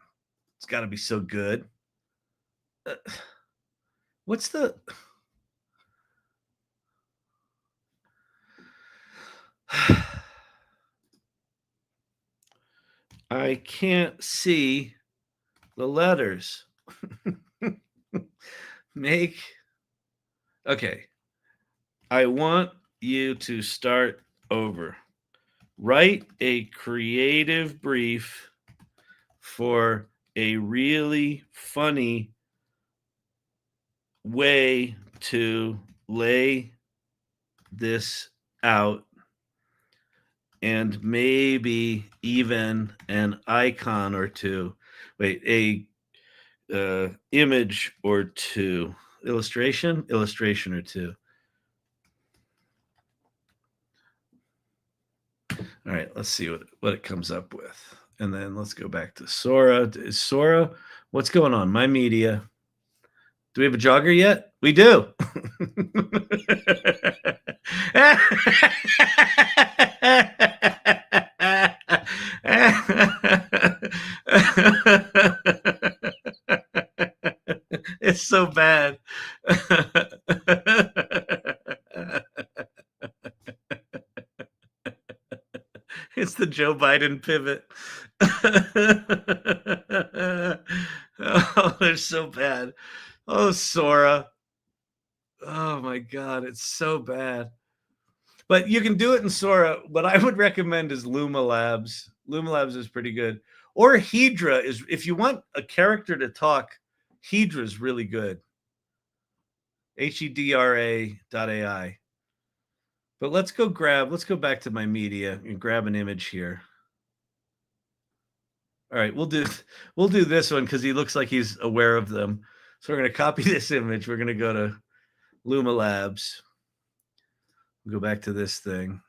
It's got to be so good. What's the... I can't see the letters. Okay. I want you to start over. Write a creative brief for a really funny way to lay this out, and maybe even an icon or two. Wait, a image or two. Illustration or two. All right, let's see what it comes up with. And then let's go back to Sora. Is Sora, what's going on? My media. Do we have a jogger yet? We do. It's so bad. It's the Joe Biden pivot. Oh, they're so bad. Oh, Sora. Oh my God, it's so bad. But you can do it in Sora. What I would recommend is Luma Labs. Luma Labs is pretty good. Or Hedra is, if you want a character to talk, Hedra is really good. HEDRA.ai. But let's go back to my media and grab an image here. All right, we'll do this one because he looks like he's aware of them. So we're going to copy this image. We're going to go to Luma Labs. We'll go back to this thing.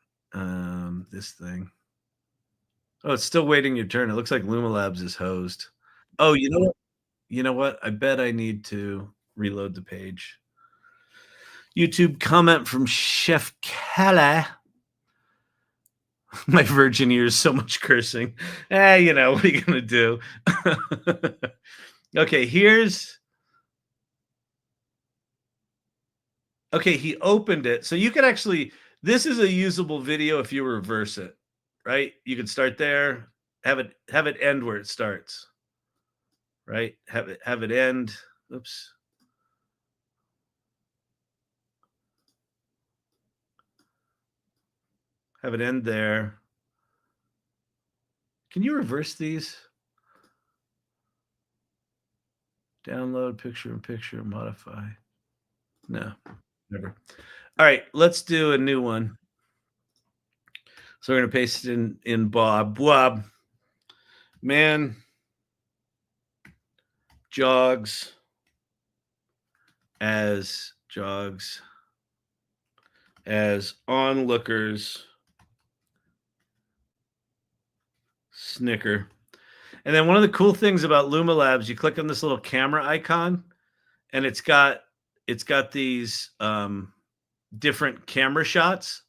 This thing. Oh, it's still waiting your turn. It looks like Luma Labs is hosed. Oh, you know what? You know what? I bet I need to reload the page. YouTube comment from Chef Kelly. My virgin ears, so much cursing. You know, what are you going to do? Okay, okay, he opened it. So you could actually, this is a usable video if you reverse it, right? You can start there, have it end where it starts, right? Have it end. Oops. Have it end there. Can you reverse these? Download picture in picture, modify. No, never. All right, let's do a new one. So we're going to paste it in Bob. Bob. Man jogs as onlookers snicker. And then one of the cool things about Luma Labs, you click on this little camera icon, and it's got these different camera shots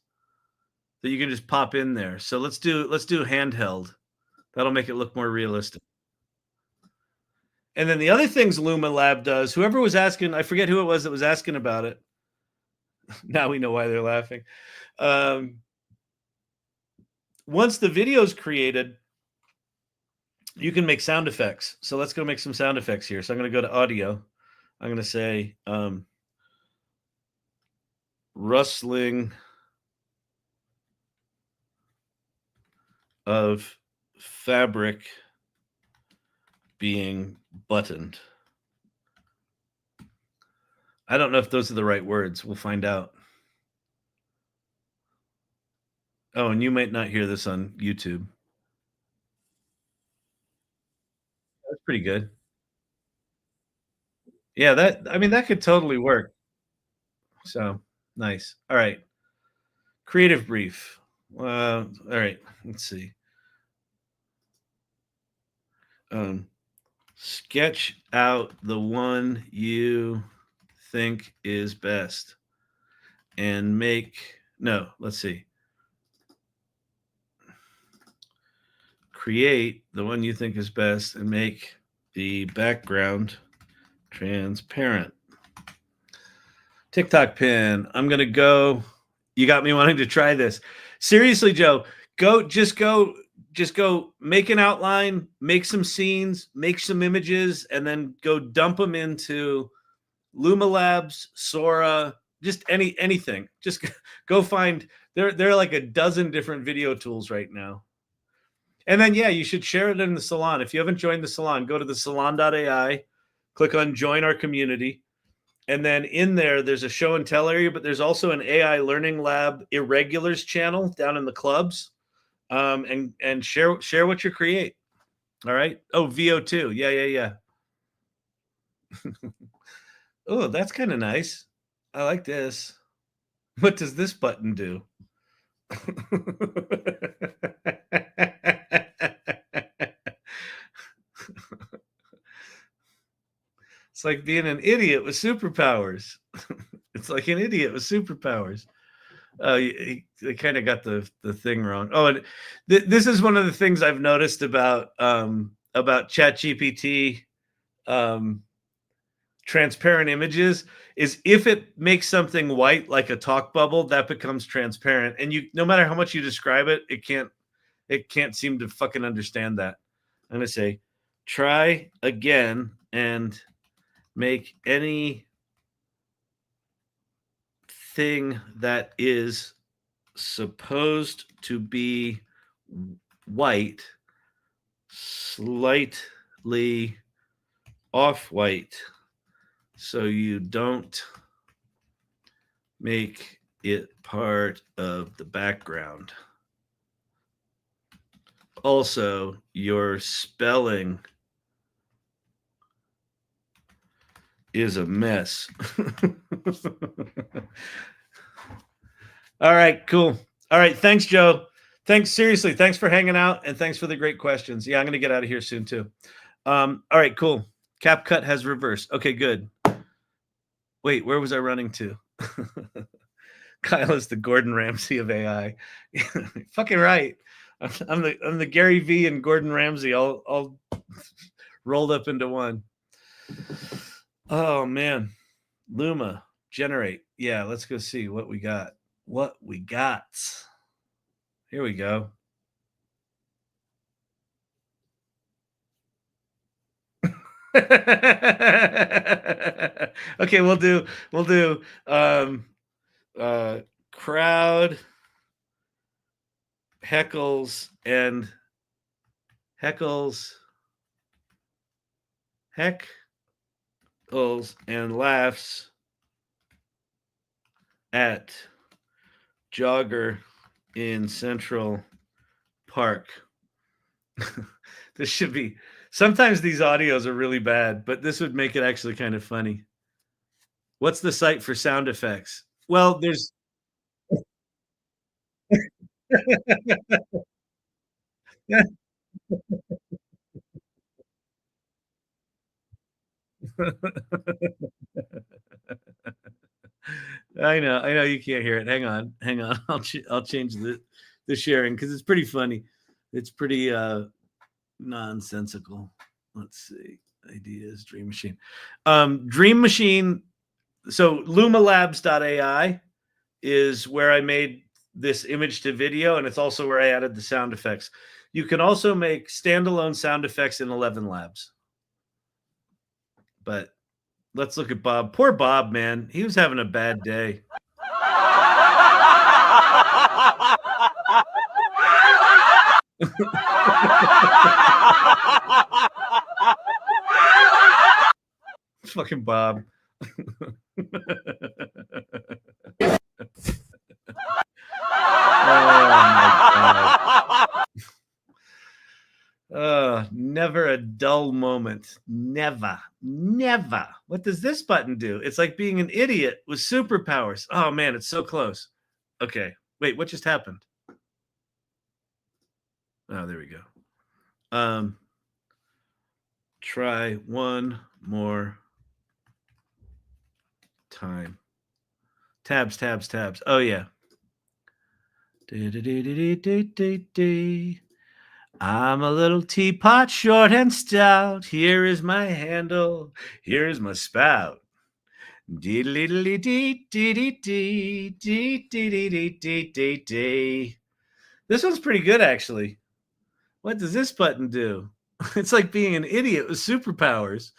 that you can just pop in there. So let's do handheld. That'll make it look more realistic. And then the other things Luma Lab does, whoever was asking, I forget who it was that was asking about it. Now we know why they're laughing. Once the video is created, you can make sound effects. So let's go make some sound effects here. So I'm going to go to audio. I'm going to say rustling of fabric being buttoned. I don't know if those are the right words. We'll find out. Oh, and you might not hear this on YouTube. That's pretty good. Yeah, that could totally work. So nice. All right. Creative brief. All right. Let's see. Sketch out the one you think is best and let's see. Create the one you think is best and make the background transparent. TikTok pin. I'm going to go. You got me wanting to try this. Seriously, Joe, just go make an outline, make some scenes, make some images, and then go dump them into Luma Labs, Sora, just anything. Just go find, there are like a dozen different video tools right now. And then, yeah, you should share it in the salon. If you haven't joined the salon, go to the salon.ai, click on join our community. And then in there's a show and tell area, but there's also an AI Learning Lab Irregulars channel down in the clubs. And share what you create. All right. Oh, VO2. Yeah. Oh, that's kind of nice. I like this. What does this button do? It's like being an idiot with superpowers. It's like an idiot with superpowers. They kind of got the thing wrong. Oh, and this is one of the things I've noticed about Chat GPT transparent images is if it makes something white like a talk bubble, that becomes transparent. And no matter how much you describe it, it can't seem to fucking understand that. I'm gonna say, try again and make any thing that is supposed to be white slightly off-white so you don't make it part of the background. Also, your spelling is a mess. All right, cool. All right, thanks, Joe. Seriously, thanks for hanging out, and thanks for the great questions. Yeah, I'm going to get out of here soon, too. All right, cool. CapCut has reversed. Okay, good. Wait, where was I running to? Kyle is the Gordon Ramsay of AI. Fucking right. I'm the Gary V and Gordon Ramsay all rolled up into one. Oh man, Luma generate. Yeah, let's go see what we got. Here we go. Okay, we'll do crowd heckles and laughs at jogger in Central Park. This should be. Sometimes these audios are really bad, but this would make it actually kind of funny. What's the site for sound effects? Well, there's. I know you can't hear it. Hang on. I'll change the sharing because it's pretty funny. It's pretty nonsensical. Let's see. Ideas, Dream Machine. Dream Machine. So lumalabs.ai is where I made this image to video, and it's also where I added the sound effects. You can also make standalone sound effects in 11 Labs. But let's look at Bob. Poor Bob, man. He was having a bad day. Fucking Bob. Never a dull moment. Never. What does this button do? It's like being an idiot with superpowers. Oh man, it's so close. Okay. Wait, what just happened? Oh, there we go. Try one more time. Tabs. Oh yeah. I'm a little teapot, short and stout. Here is my handle. Here is my spout. This one's pretty good, actually. What does this button do? It's like being an idiot with superpowers.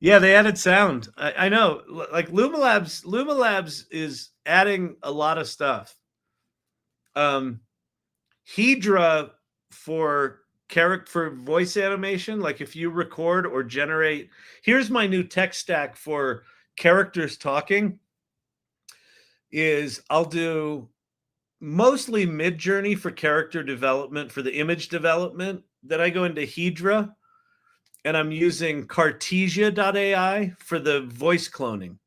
Yeah, they added sound. I know. Like Lumalabs is adding a lot of stuff. Hedra for voice animation, like if you record or generate. Here's my new tech stack for characters talking. Is I'll do mostly Mid-Journey for character development, for the image development. Then I go into Hedra, and I'm using Cartesia.ai for the voice cloning.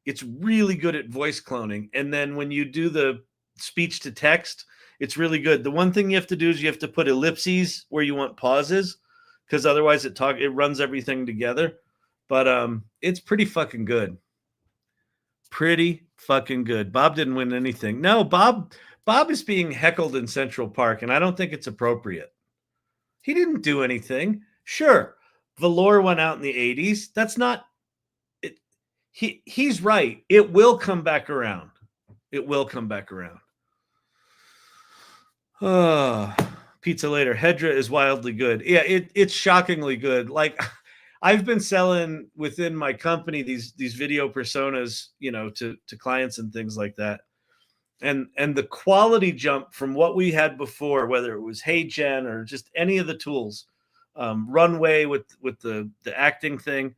It's really good at voice cloning. And then when you do the speech to text, it's really good. The one thing you have to do is you have to put ellipses where you want pauses, because otherwise it runs everything together. But it's pretty fucking good. Pretty fucking good. Bob didn't win anything. No, Bob is being heckled in Central Park, and I don't think it's appropriate. He didn't do anything. Sure, Velour went out in the 80s. That's not it. He's right. It will come back around. It will come back around. Oh, pizza later. Hedra is wildly good. Yeah, it's shockingly good. Like, I've been selling within my company these video personas, to clients and things like that. And the quality jump from what we had before, whether it was HeyGen or just any of the tools, Runway with the acting thing,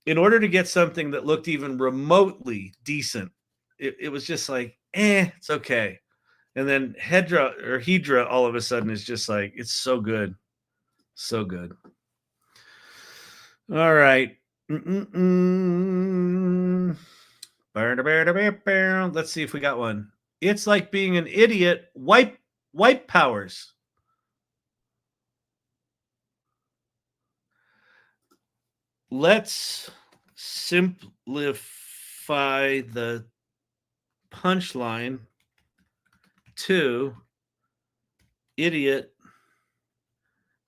in order to get something that looked even remotely decent, it was just like, it's okay. And then Hedra all of a sudden is just like, it's so good. So good. All right. Let's see if we got one. It's like being an idiot. Wipe powers. Let's simplify the punchline to idiot.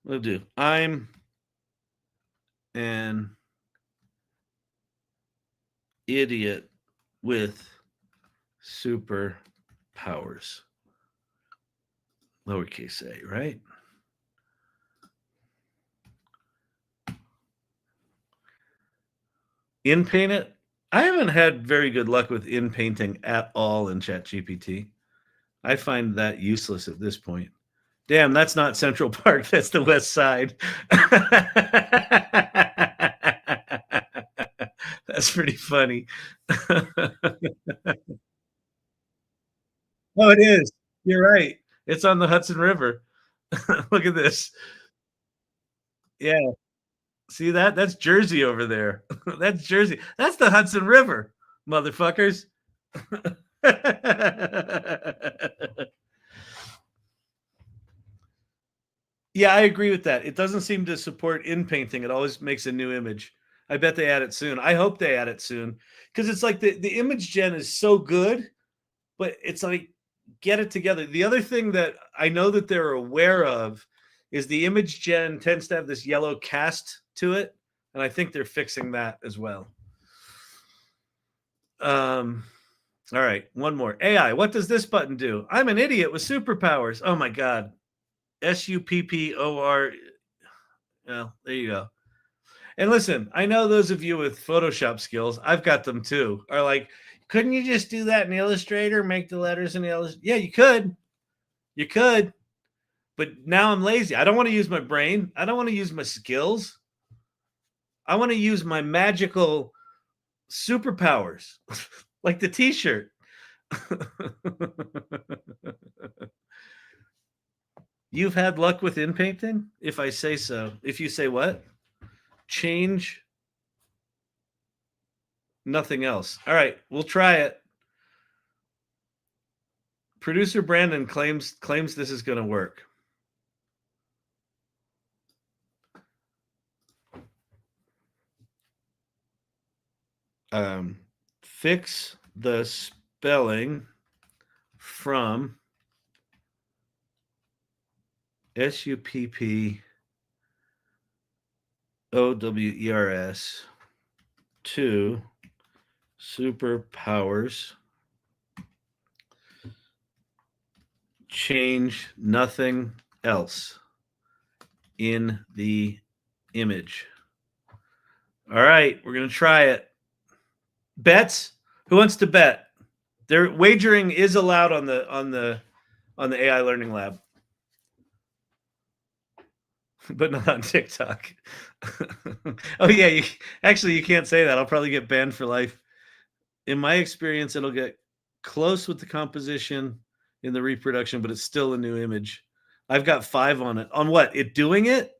We'll do. I'm an idiot with superpowers. Lowercase a, right? Inpaint it. I haven't had very good luck with Inpainting at all in Chat GPT. I find that useless at this point. Damn, that's not Central Park. That's the West Side. That's pretty funny. Oh, it is. You're right. It's on the Hudson River. Look at this. Yeah. See that? That's Jersey over there. That's Jersey. That's the Hudson River, motherfuckers. Yeah, I agree with that. It doesn't seem to support Inpainting. It always makes a new image. I bet they add it soon. I hope they add it soon because it's like the image gen is so good, but it's like get it together. The other thing that I know that they're aware of is the image gen tends to have this yellow cast to it, and I think they're fixing that as well. All right, one more. AI, what does this button do? I'm an idiot with superpowers. Oh my god. SUPPOR. Well, there you go. And listen, I know those of you with Photoshop skills, I've got them too, are like, couldn't you just do that in Illustrator, make the letters in Illustrator? Yeah, you could. You could. But now I'm lazy. I don't want to use my brain. I don't want to use my skills. I want to use my magical superpowers, like the t-shirt. You've had luck with Inpainting? If I say so. If you say what? Change nothing else. All right, we'll try it. Producer Brandon claims this is going to work. Fix the spelling from SUPPOWERS to superpowers. Change nothing else in the image. All right, we're going to try it. Bets? Who wants to bet? Their wagering is allowed on the AI Learning Lab, but not on TikTok. Oh yeah, you can't say that. I'll probably get banned for life. In my experience, it'll get close with the composition in the reproduction, but it's still a new image. I've got 5 on it. On what? It doing it?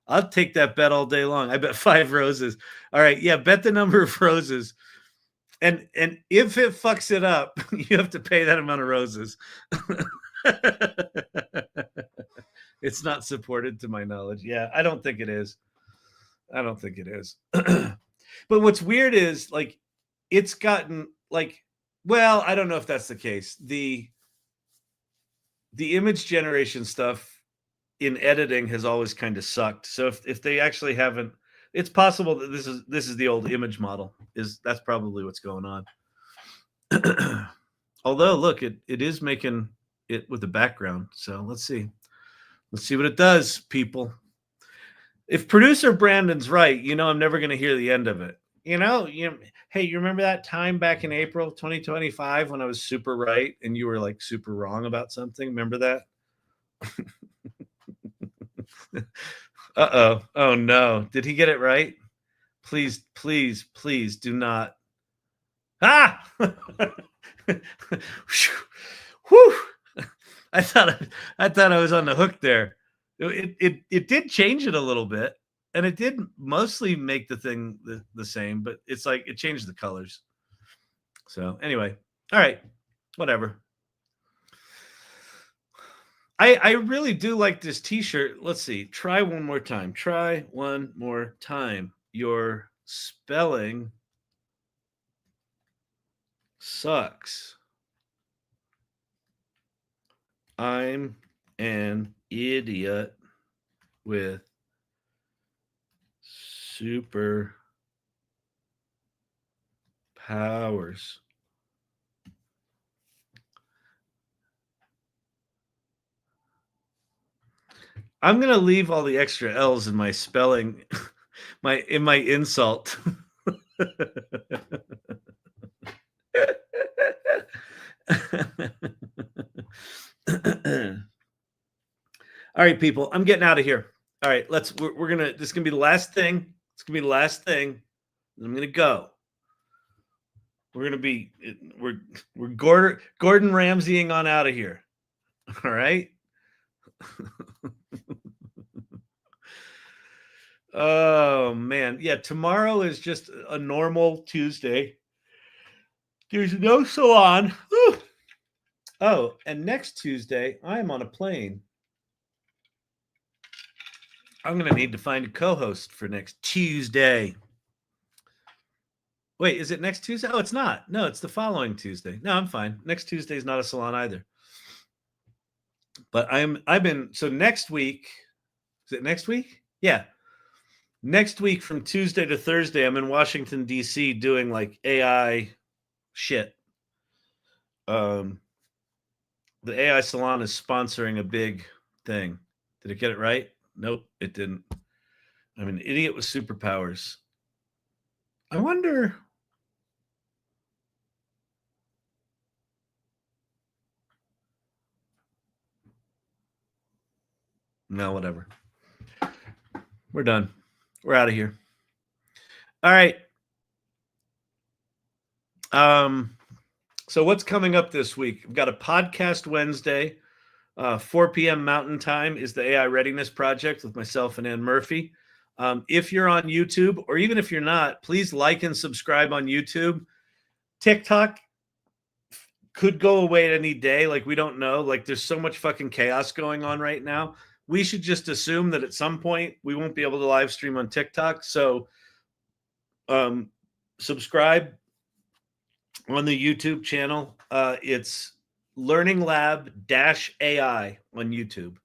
I'll take that bet all day long. I bet 5 roses. All right, yeah, bet the number of roses. And if it fucks it up, you have to pay that amount of roses. It's not supported to my knowledge. Yeah, I don't think it is. But what's weird is like it's gotten like, well, I don't know if that's the case. The image generation stuff in editing has always kind of sucked. So if they actually haven't, it's possible that this is the old image model. That's probably what's going on. Although, look, it is making it with the background. So let's see what it does, people. If producer Brandon's right, I'm never going to hear the end of it. Hey, you remember that time back in April 2025 when I was super right and you were like super wrong about something? Remember that? Uh-oh. Oh no. Did he get it right? Please, please, please do not. Ah! Whew. I thought I was on the hook there. It did change it a little bit, and it did mostly make the thing the same, but it's like it changed the colors. So anyway, all right, whatever. I really do like this t-shirt. Let's see. Try one more time. Your spelling sucks. I'm an idiot with super powers. I'm gonna leave all the extra L's in my spelling, my insult. All right, people, I'm getting out of here. All right, this is gonna be the last thing. It's gonna be the last thing. I'm gonna go. We're gonna be we're Gordon Ramsaying on out of here. All right. Oh man, yeah. Tomorrow is just a normal Tuesday. There's no salon. Whew. Oh, and next Tuesday I am on a plane. I'm gonna need to find a co-host for next Tuesday. Wait, is it next Tuesday? Oh, it's not. No, it's the following Tuesday. No, I'm fine. Next Tuesday is not a salon either. But so next week. Is it next week? Yeah. Next week from Tuesday to Thursday, I'm in Washington, D.C. doing like AI shit. The AI salon is sponsoring a big thing. Did it get it right? Nope, it didn't. I'm an idiot with superpowers. I wonder. No, whatever. We're done. We're out of here. All right. So what's coming up this week? I've got a podcast Wednesday, 4 p.m. Mountain Time is the AI Readiness Project with myself and Ann Murphy. If you're on YouTube, or even if you're not, please like and subscribe on YouTube. TikTok could go away at any day. Like, we don't know. Like, there's so much fucking chaos going on right now. We should just assume that at some point we won't be able to live stream on TikTok. So subscribe on the YouTube channel. It's Learning Lab -AI on YouTube.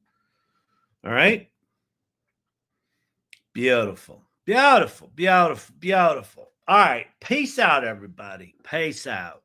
All right. Beautiful. Beautiful. Beautiful. Beautiful. All right. Peace out, everybody. Peace out.